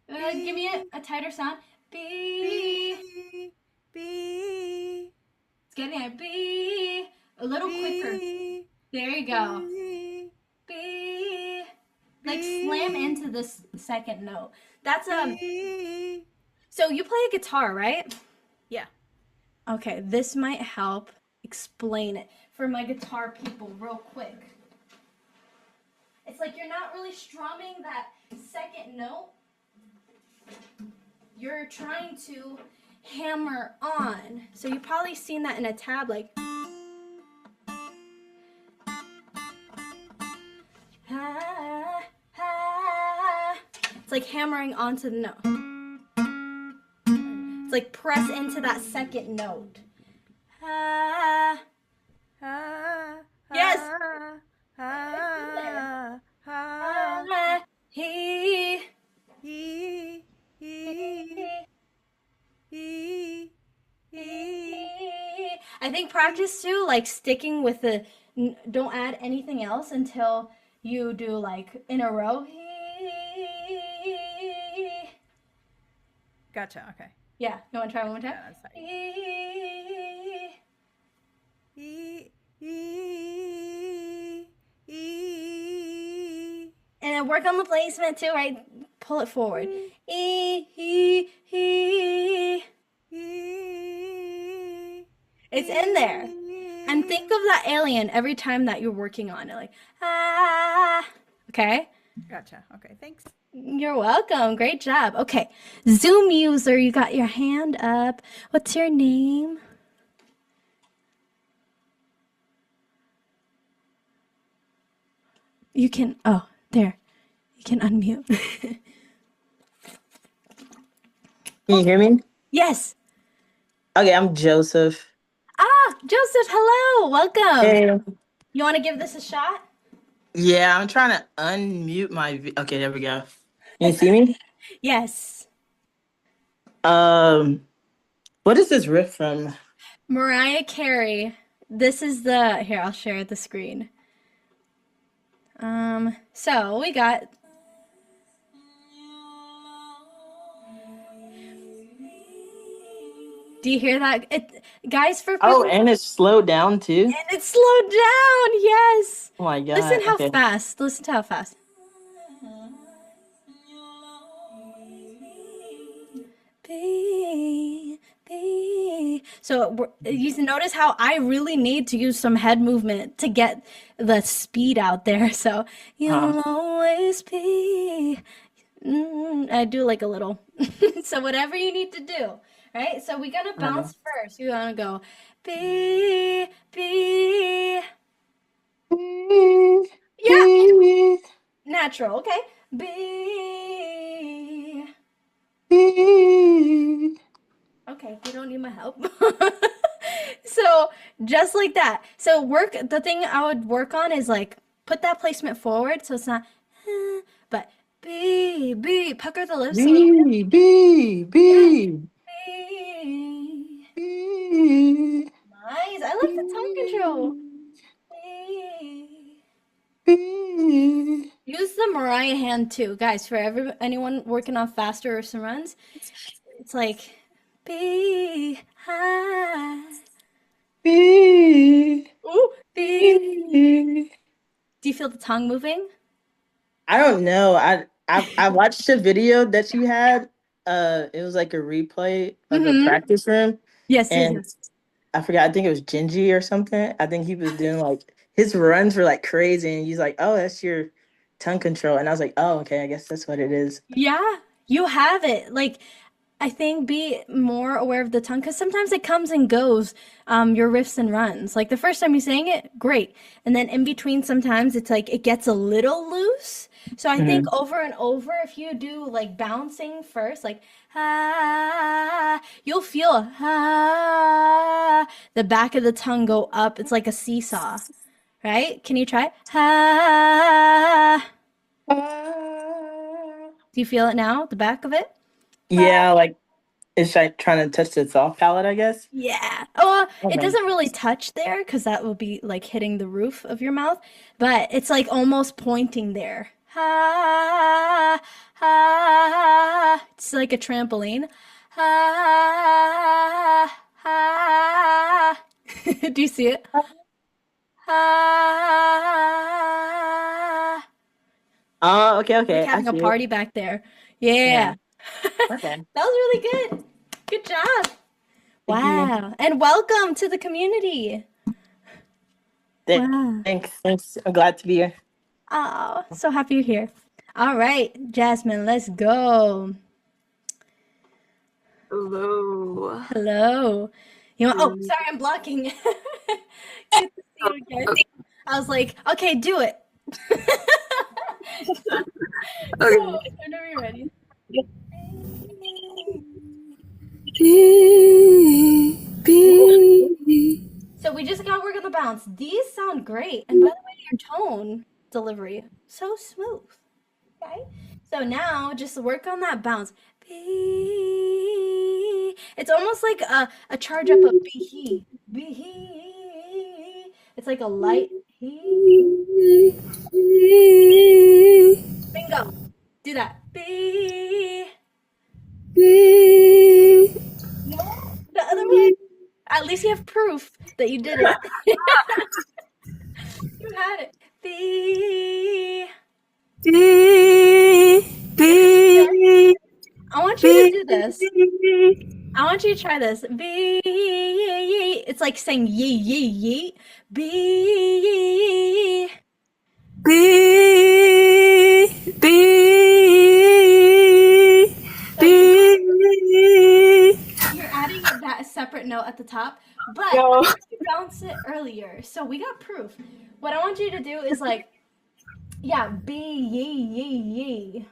Give me a tighter sound. B. B. B. It's getting there. B. A little quicker. There you go. B. Like slam into this second note. That's So you play a guitar, right? Yeah. Okay, this might help explain it for my guitar people real quick. It's like you're not really strumming that second note. You're trying to hammer on. So you've probably seen that in a tab like it's like hammering onto the note. It's like press into that second note. Ah. Yes. He. I think practice too, like sticking with the, don't add anything else until you do like in a row. Gotcha. Okay. Yeah, you want to try one more time? Yeah, that's fine. And then work on the placement too, right? Pull it forward. It's in there. And think of that alien every time that you're working on it. Like, ah. Okay? Gotcha. Okay. Thanks. You're welcome. Great job. Okay. Zoom user, you got your hand up. What's your name? You can, oh, there. You can unmute. Can you hear me? Yes. Okay, I'm Joseph. Ah, Joseph, hello. Welcome. Hey. You want to give this a shot? Yeah, I'm trying to unmute my. Okay, there we go. Can you see me? Yes. What is this riff from? Mariah Carey. This is the, here, I'll share the screen. So we got. Do you hear that? Guys, for people. Oh, and it's slowed down too. And it's slowed down. Yes. Oh my god. Listen how okay. fast. Listen to how fast. So you notice how I really need to use some head movement to get the speed out there. So you'll always be. I do like a little. So whatever you need to do, right? So we're gonna bounce first. You're gonna go be. Yeah. Natural. Okay. Be. Okay, you don't need my help. So just like that. So the thing I would work on is like put that placement forward so it's not, but be, pucker the lips. B. Be. Nice. I like the tongue control. Be. Use the Mariah hand too, guys. For anyone working on faster or some runs, it's like be high. Ooh, be. Do you feel the tongue moving? I don't know. I watched a video that you had. It was like a replay of a practice room. Yes, and yes. I forgot. I think it was Gingy or something. I think he was doing like his runs were like crazy, and he's like, "Oh, that's your tongue control," and I was like, "Oh, okay, I guess that's what it is." Yeah, you have it. Like, I think be more aware of the tongue because sometimes it comes and goes, your riffs and runs. Like the first time you sang it, great. And then in between, sometimes it's like it gets a little loose. So I think over and over, if you do like bouncing first, like, you'll feel, the back of the tongue go up. It's like a seesaw, right? Can you try? Do you feel it now, the back of it? Yeah, like it's like trying to touch the soft palate, I guess. Yeah. Oh, Okay. it doesn't really touch there because that will be like hitting the roof of your mouth, but it's like almost pointing there. It's like a trampoline. Do you see it? Oh, okay. Like having I a see it. party back there. Yeah. Okay. That was really good. Good job. Thank you. Wow. And welcome to the community. Wow. Thanks. I'm glad to be here. Oh, so happy you're here. All right, Jasmine, let's go. Hello. Hello. You want, oh, sorry, I'm blocking. Good to see you again. I was like, okay, do it. Okay. So, whenever you're ready. So we just gotta work on the bounce. These sound great. And by the way, your tone delivery, so smooth. Okay? So now just work on that bounce. Be. It's almost like a charge up of be he. Be he. It's like a light he. Bingo. Do that. Be. No, the other way. At least you have proof that you did it. You had it. Be. I want you to do this. I want you to try this. Be. It's like saying ye, ye, ye. Be. You're adding that separate note at the top, but I want you to bounce it earlier. So we got proof. What I want you to do is like, yeah, be, ye, ye, ye.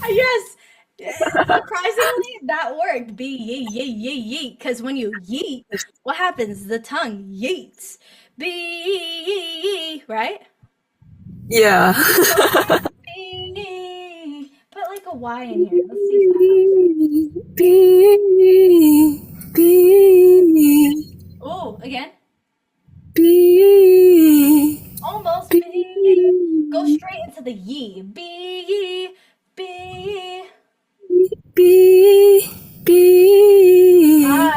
Yes. Surprisingly, that worked. Be ye, ye, ye, ye. Because when you yeet, what happens? The tongue yeets. Be, right? Yeah. Be. Put like a Y in here. Let's see if that helps. Oh, again. Almost. Be. Go straight into the ye. Be ye. Be.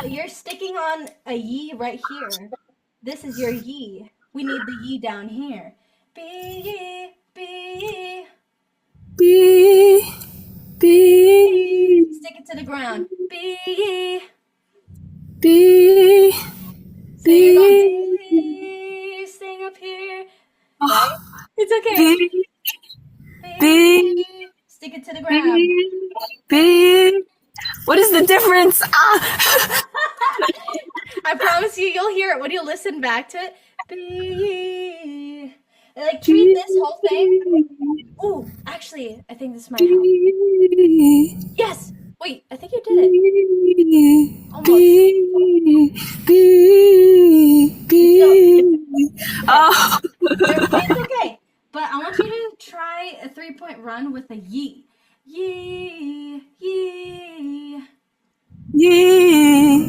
You're sticking on a ye right here. This is your ye. We need the ye down here. Be ye. Be. Stick it to the ground. Be ye. Sing about be. Sing up here. Right? It's okay. Be. Stick it to the ground. What is the difference? I promise you, you'll hear it when you listen back to it. Be. Like, treat this whole thing. Oh, actually, I think this might help. Yes! Wait, I think you did it. Almost. It's okay. But I want you to try a 3-point run with a ye. Ye, ye. Ye.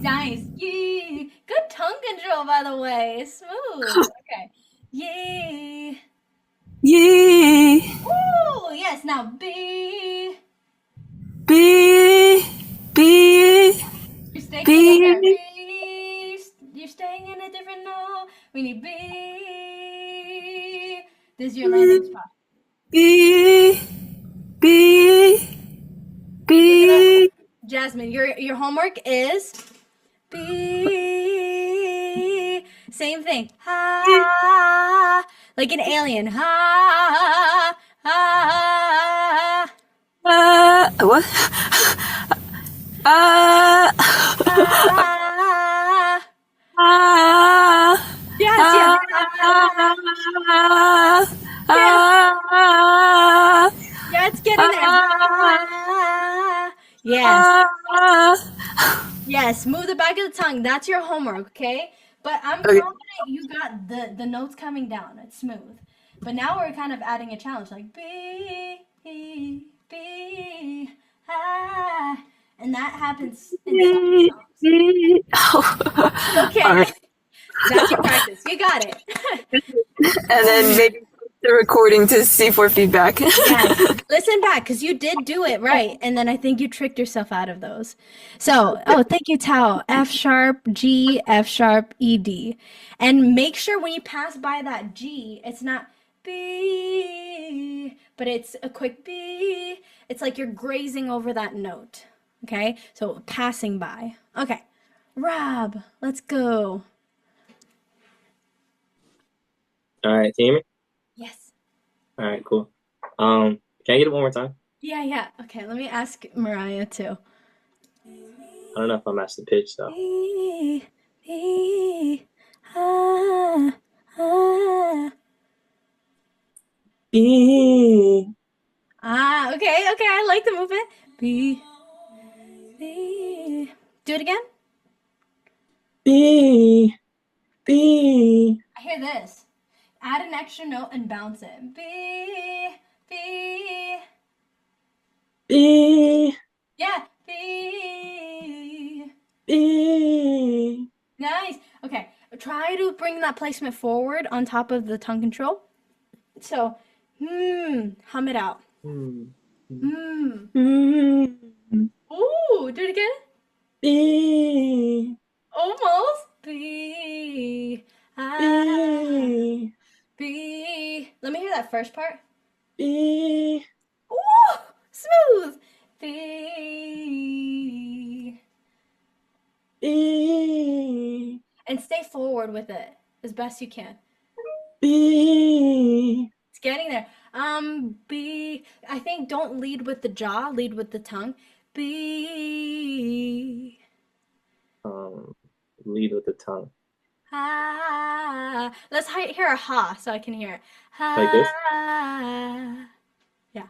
Nice. Ye. Good tongue control, by the way. Smooth. Okay. Ye. Ooh, yes. Now be. You're staying in there. Be. You're staying in a different note. We need be. This is your landing spot. Jasmine, your homework is be. Same thing. Ha. Like an alien. Ha. Ha. What? Yes, yes. Yeah, it's getting there. Yes. Yes, move the back of the tongue. That's your homework, okay? But I'm confident you got the notes coming down. It's smooth. But now we're kind of adding a challenge, like be, ah. And that happens in some songs. Okay. That's your practice. You got it. And then maybe the recording to see for feedback. Yes. Listen back, because you did do it right. And then I think you tricked yourself out of those. So, thank you, Tao. F sharp, G, F sharp, E, D. And make sure when you pass by that G, it's not B, but it's a quick B. It's like you're grazing over that note. Okay? So, passing by. Okay. Rob, let's go. All right, can you hear me? Yes. All right, cool. Can I get it one more time? Yeah. Okay, let me ask Mariah too. I don't know if I'm at the pitch though. B, B, ah, ah. B, Okay, I like the movement. B, B. Do it again. B, B, I hear this. Add an extra note and bounce it. B, B. B, Yeah, B. B. Nice. Okay, try to bring that placement forward on top of the tongue control. So, hum it out. Hmm. Hmm. Hmm. Ooh, do it again. B, Almost. B. Ah. B, B. Let me hear that first part. B, Ooh, smooth. B. B, And stay forward with it as best you can. B. It's getting there. B. I think don't lead with the jaw, lead with the tongue. B. Lead with the tongue. Ha. Let's hear a ha so I can hear it. Like this? Ha. Yeah.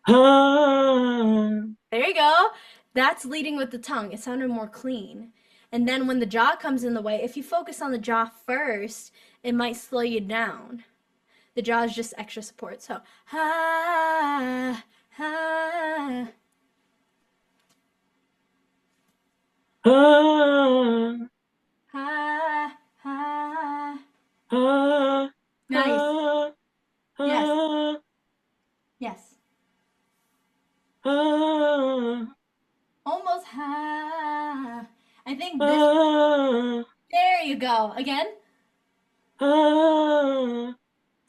Ah. There you go. That's leading with the tongue. It sounded more clean. And then when the jaw comes in the way, if you focus on the jaw first, it might slow you down. The jaw is just extra support. So, ha, ha. Ah. Ha, ha. Ah. Nice. Ah. Yes. Ah. Yes. Ah. Almost ha. I think this. Ah. There you go. Again. Ah.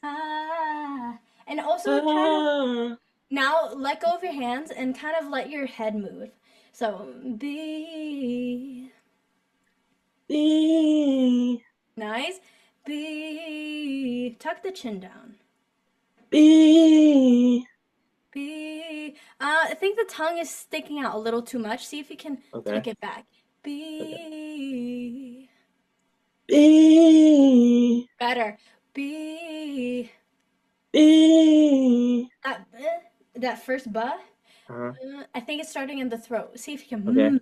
Ah. And also kind of Ah. now let go of your hands and kind of let your head move. So B. B, Nice. B. Tuck the chin down. B. B. I think the tongue is sticking out a little too much. See if you can Okay. tuck it back. Okay. B. B, Better. B. B. That first buh. Uh-huh. I think it's starting in the throat. See if you can Okay.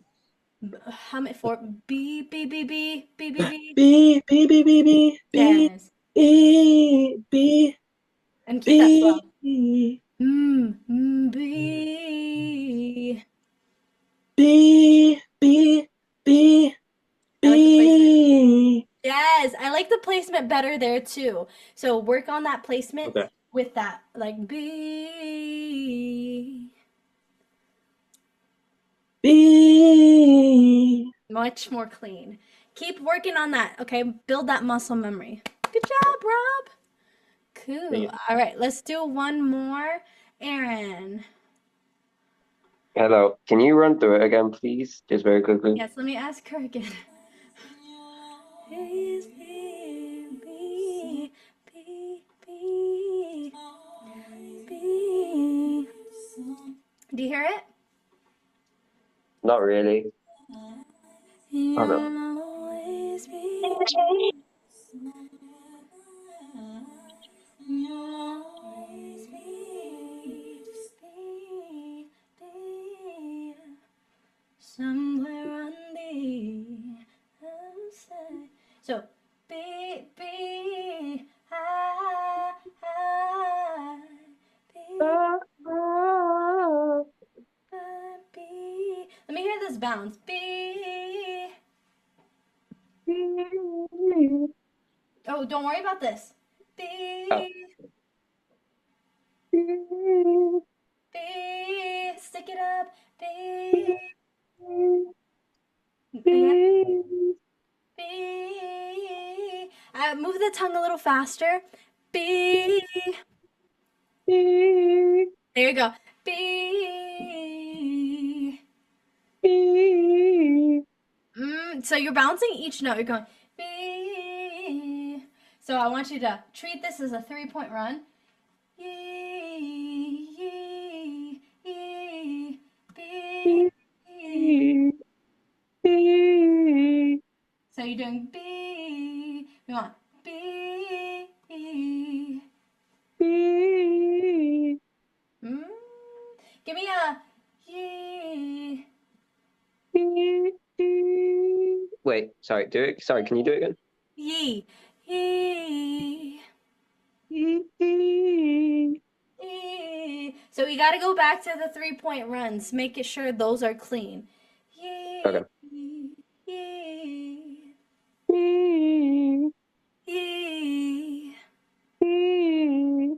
hum it for B B B B B B B. B, B, B, B, B, There B, it is. B, B, And keep that B, flow. B. B, B, B, I like the placement. B. Yes, I like the placement better there too. So work on that placement Okay. with that, like B. B. Much more clean. Keep working on that, okay? Build that muscle memory. Good job, Rob. Thank Cool. you. All right, let's do one more. Aaron. Hello, can you run through it again, please? Just very quickly. Yes, let me ask her again. Please be, be, be, be, be. Do you hear it? Not really. Oh no. You'll always be. You'll always be, be somewhere on the outside. So, be, be. Let me hear this bounce. Be. Oh, don't worry about this. Oh. Be. B, stick it up. B, again. B. Move the tongue a little faster. B. There you go. B. So you're bouncing each note. You're going B. So I want you to treat this as a 3-point run. So you're doing B. We want B. B. Mm. Give me a ye. B. Wait, sorry, do it. Sorry, can you do it again? Ye. Ye. Ye. Ye. So we got to go back to the 3-point runs. Make sure those are clean. Ye. Okay. Ye. Ye. Ye. Ye.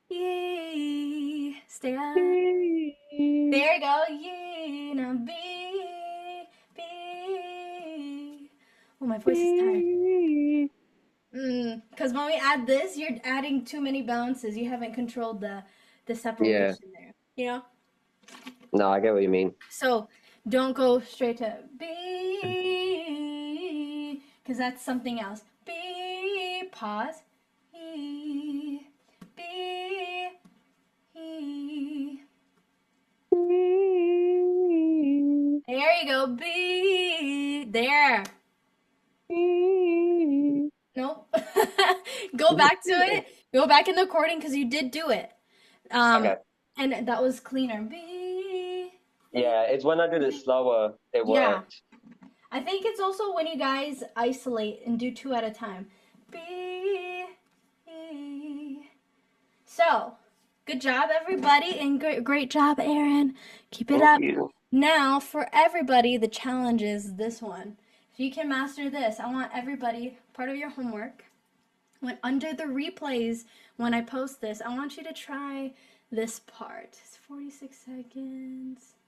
Ye. Stay up. Ye. There you go. Ye. Now B. B. Oh, my voice is tired. Because when we add this, you're adding too many bounces. You haven't controlled the separation there. You know? No, I get what you mean. So don't go straight to B, because that's something else. B, pause. E, B, E. There you go. B. There. Nope. Go back to it. Go back in the recording because you did do it. Okay. And that was cleaner. B. Yeah, it's when I did it slower, it Yeah. worked. I think it's also when you guys isolate and do 2 at a time. B. So, good job, everybody, and great job, Aaron. Keep it up. Thank you. Now, for everybody, the challenge is this one. If you can master this, I want everybody, part of your homework, when under the replays, when I post this, I want you to try this part. It's 46 seconds.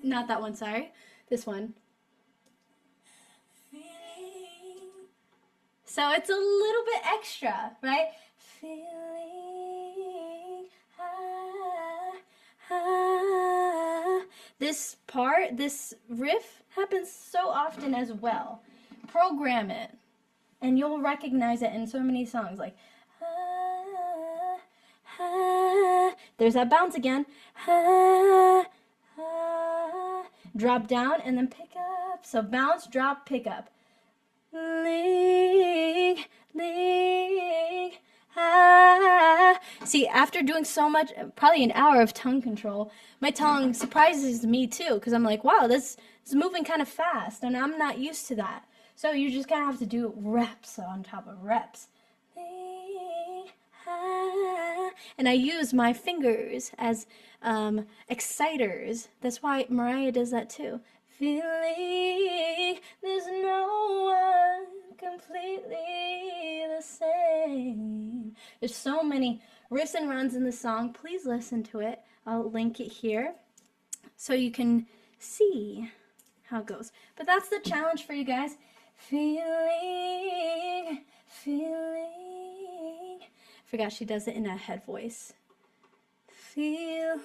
Not that one, sorry. This one. So it's a little bit extra, right? Feeling This part, this riff happens so often as well. Program it, and you'll recognize it in so many songs, like there's that bounce again. Drop down and then pick up. So bounce, drop, pick up. Ling, ling, See, after doing so much, probably an hour of tongue control, my tongue surprises me too, because I'm like, wow, this is moving kind of fast, and I'm not used to that. So you just kind of have to do reps on top of reps. And I use my fingers as exciters. That's why Mariah does that too. Feeling there's no one completely the same. There's so many riffs and runs in the song. Please listen to it. I'll link it here so you can see how it goes. But that's the challenge for you guys. Feeling. Forgot she does it in a head voice. Feel.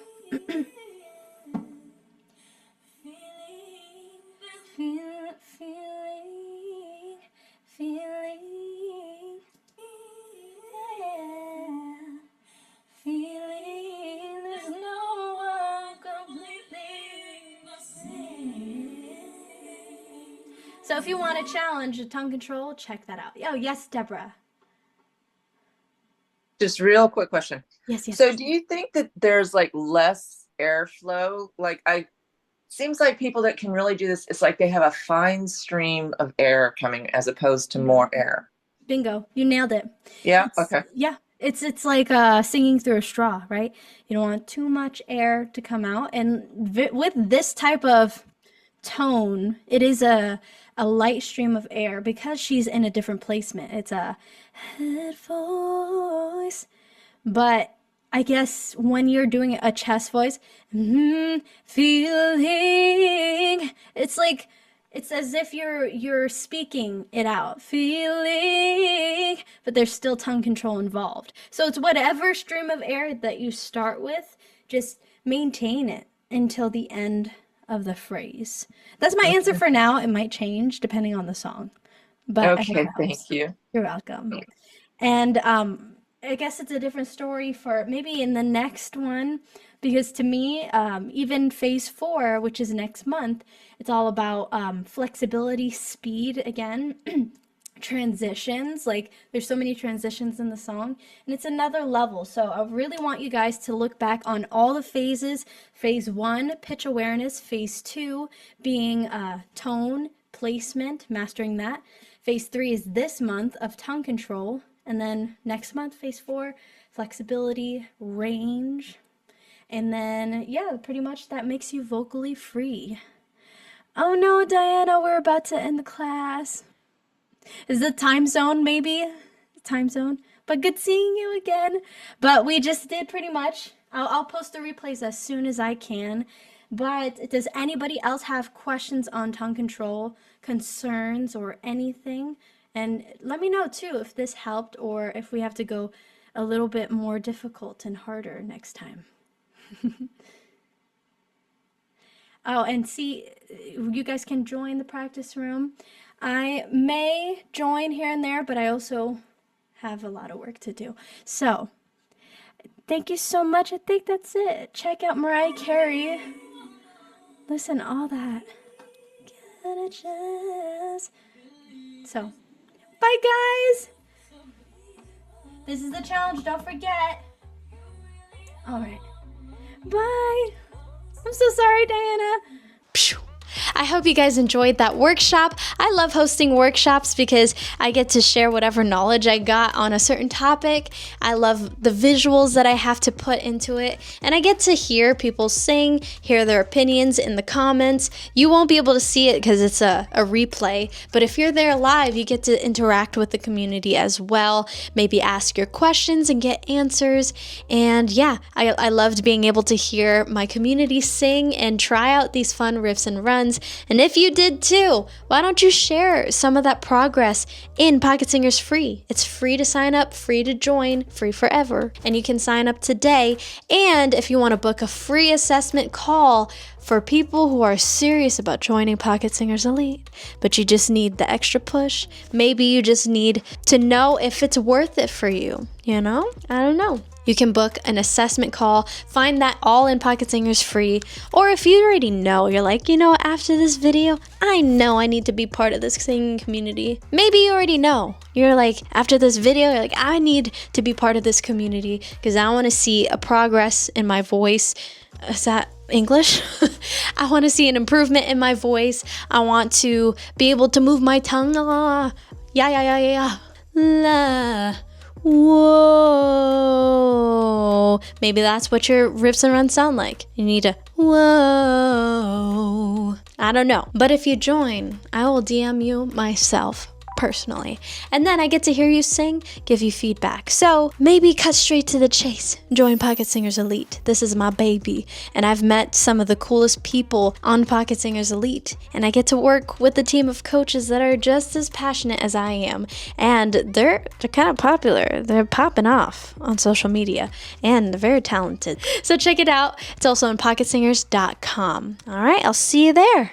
Feeling, there's no one completely the same. So if you want to challenge the tongue control, check that out. Oh, yes, Deborah. Just real quick question. Yes. So do you think that there's like less airflow? Like seems like people that can really do this, it's like they have a fine stream of air coming as opposed to more air. Bingo. You nailed it. Yeah. Okay. Yeah. It's like singing through a straw, right? You don't want too much air to come out. And with this type of tone, it is a light stream of air because she's in a different placement. It's a head voice. But I guess when you're doing a chest voice, feeling, it's like, it's as if you're speaking it out, feeling, but there's still tongue control involved. So it's whatever stream of air that you start with, just maintain it until the end of the phrase. That's my answer for now. It might change depending on the song. But okay, thank you. You're welcome. And I guess it's a different story for maybe in the next one, because to me, even phase 4, which is next month, it's all about flexibility, speed again. Transitions, like there's so many transitions in the song, and it's another level. So I really want you guys to look back on all the phases. Phase 1, pitch awareness. Phase 2 being tone, placement, mastering that. Phase 3 is this month of tongue control, and then next month, phase 4, flexibility, range, and then yeah, pretty much that makes you vocally free. Oh no, Diana, we're about to end the class. Is the time zone maybe? Time zone? But good seeing you again. But we just did pretty much. I'll post the replays as soon as I can. But does anybody else have questions on tongue control, concerns, or anything? And let me know too if this helped or if we have to go a little bit more difficult and harder next time. Oh, and see, you guys can join the practice room. I may join here and there, but I also have a lot of work to do. So, thank you so much. I think that's it. Check out Mariah Carey. Listen, all that. Get a chance. So, bye guys. This is the challenge, don't forget. All right. Bye. I'm so sorry, Diana. I hope you guys enjoyed that workshop. I love hosting workshops because I get to share whatever knowledge I got on a certain topic. I love the visuals that I have to put into it, and I get to hear people sing, hear their opinions in the comments. You won't be able to see it because it's a replay, but if you're there live, you get to interact with the community as well, maybe ask your questions and get answers. And yeah, I loved being able to hear my community sing and try out these fun riffs and runs. And if you did too, why don't you share some of that progress in Pocket Singers free? It's free to sign up, free to join, free forever. And you can sign up today. And if you want to book a free assessment call for people who are serious about joining Pocket Singers Elite, but you just need the extra push, maybe you just need to know if it's worth it for you, you know? I don't know. You can book an assessment call, find that all in Pocket Singers free, or if you already know, you're like, you know, after this video, I know I need to be part of this singing community. Maybe you already know. You're like, after this video, you're like, I need to be part of this community because I want to see a progress in my voice. Is that English? I want to see an improvement in my voice. I want to be able to move my tongue. Yeah. La. Whoa. Maybe that's what your riffs and runs sound like. You need to whoa. I don't know. But if you join, I will DM you myself personally. And then I get to hear you sing, give you feedback. So maybe cut straight to the chase. Join Pocket Singers Elite. This is my baby. And I've met some of the coolest people on Pocket Singers Elite. And I get to work with a team of coaches that are just as passionate as I am. And they're kind of popular. They're popping off on social media. And they're very talented. So check it out. It's also on PocketSingers.com. All right, I'll see you there.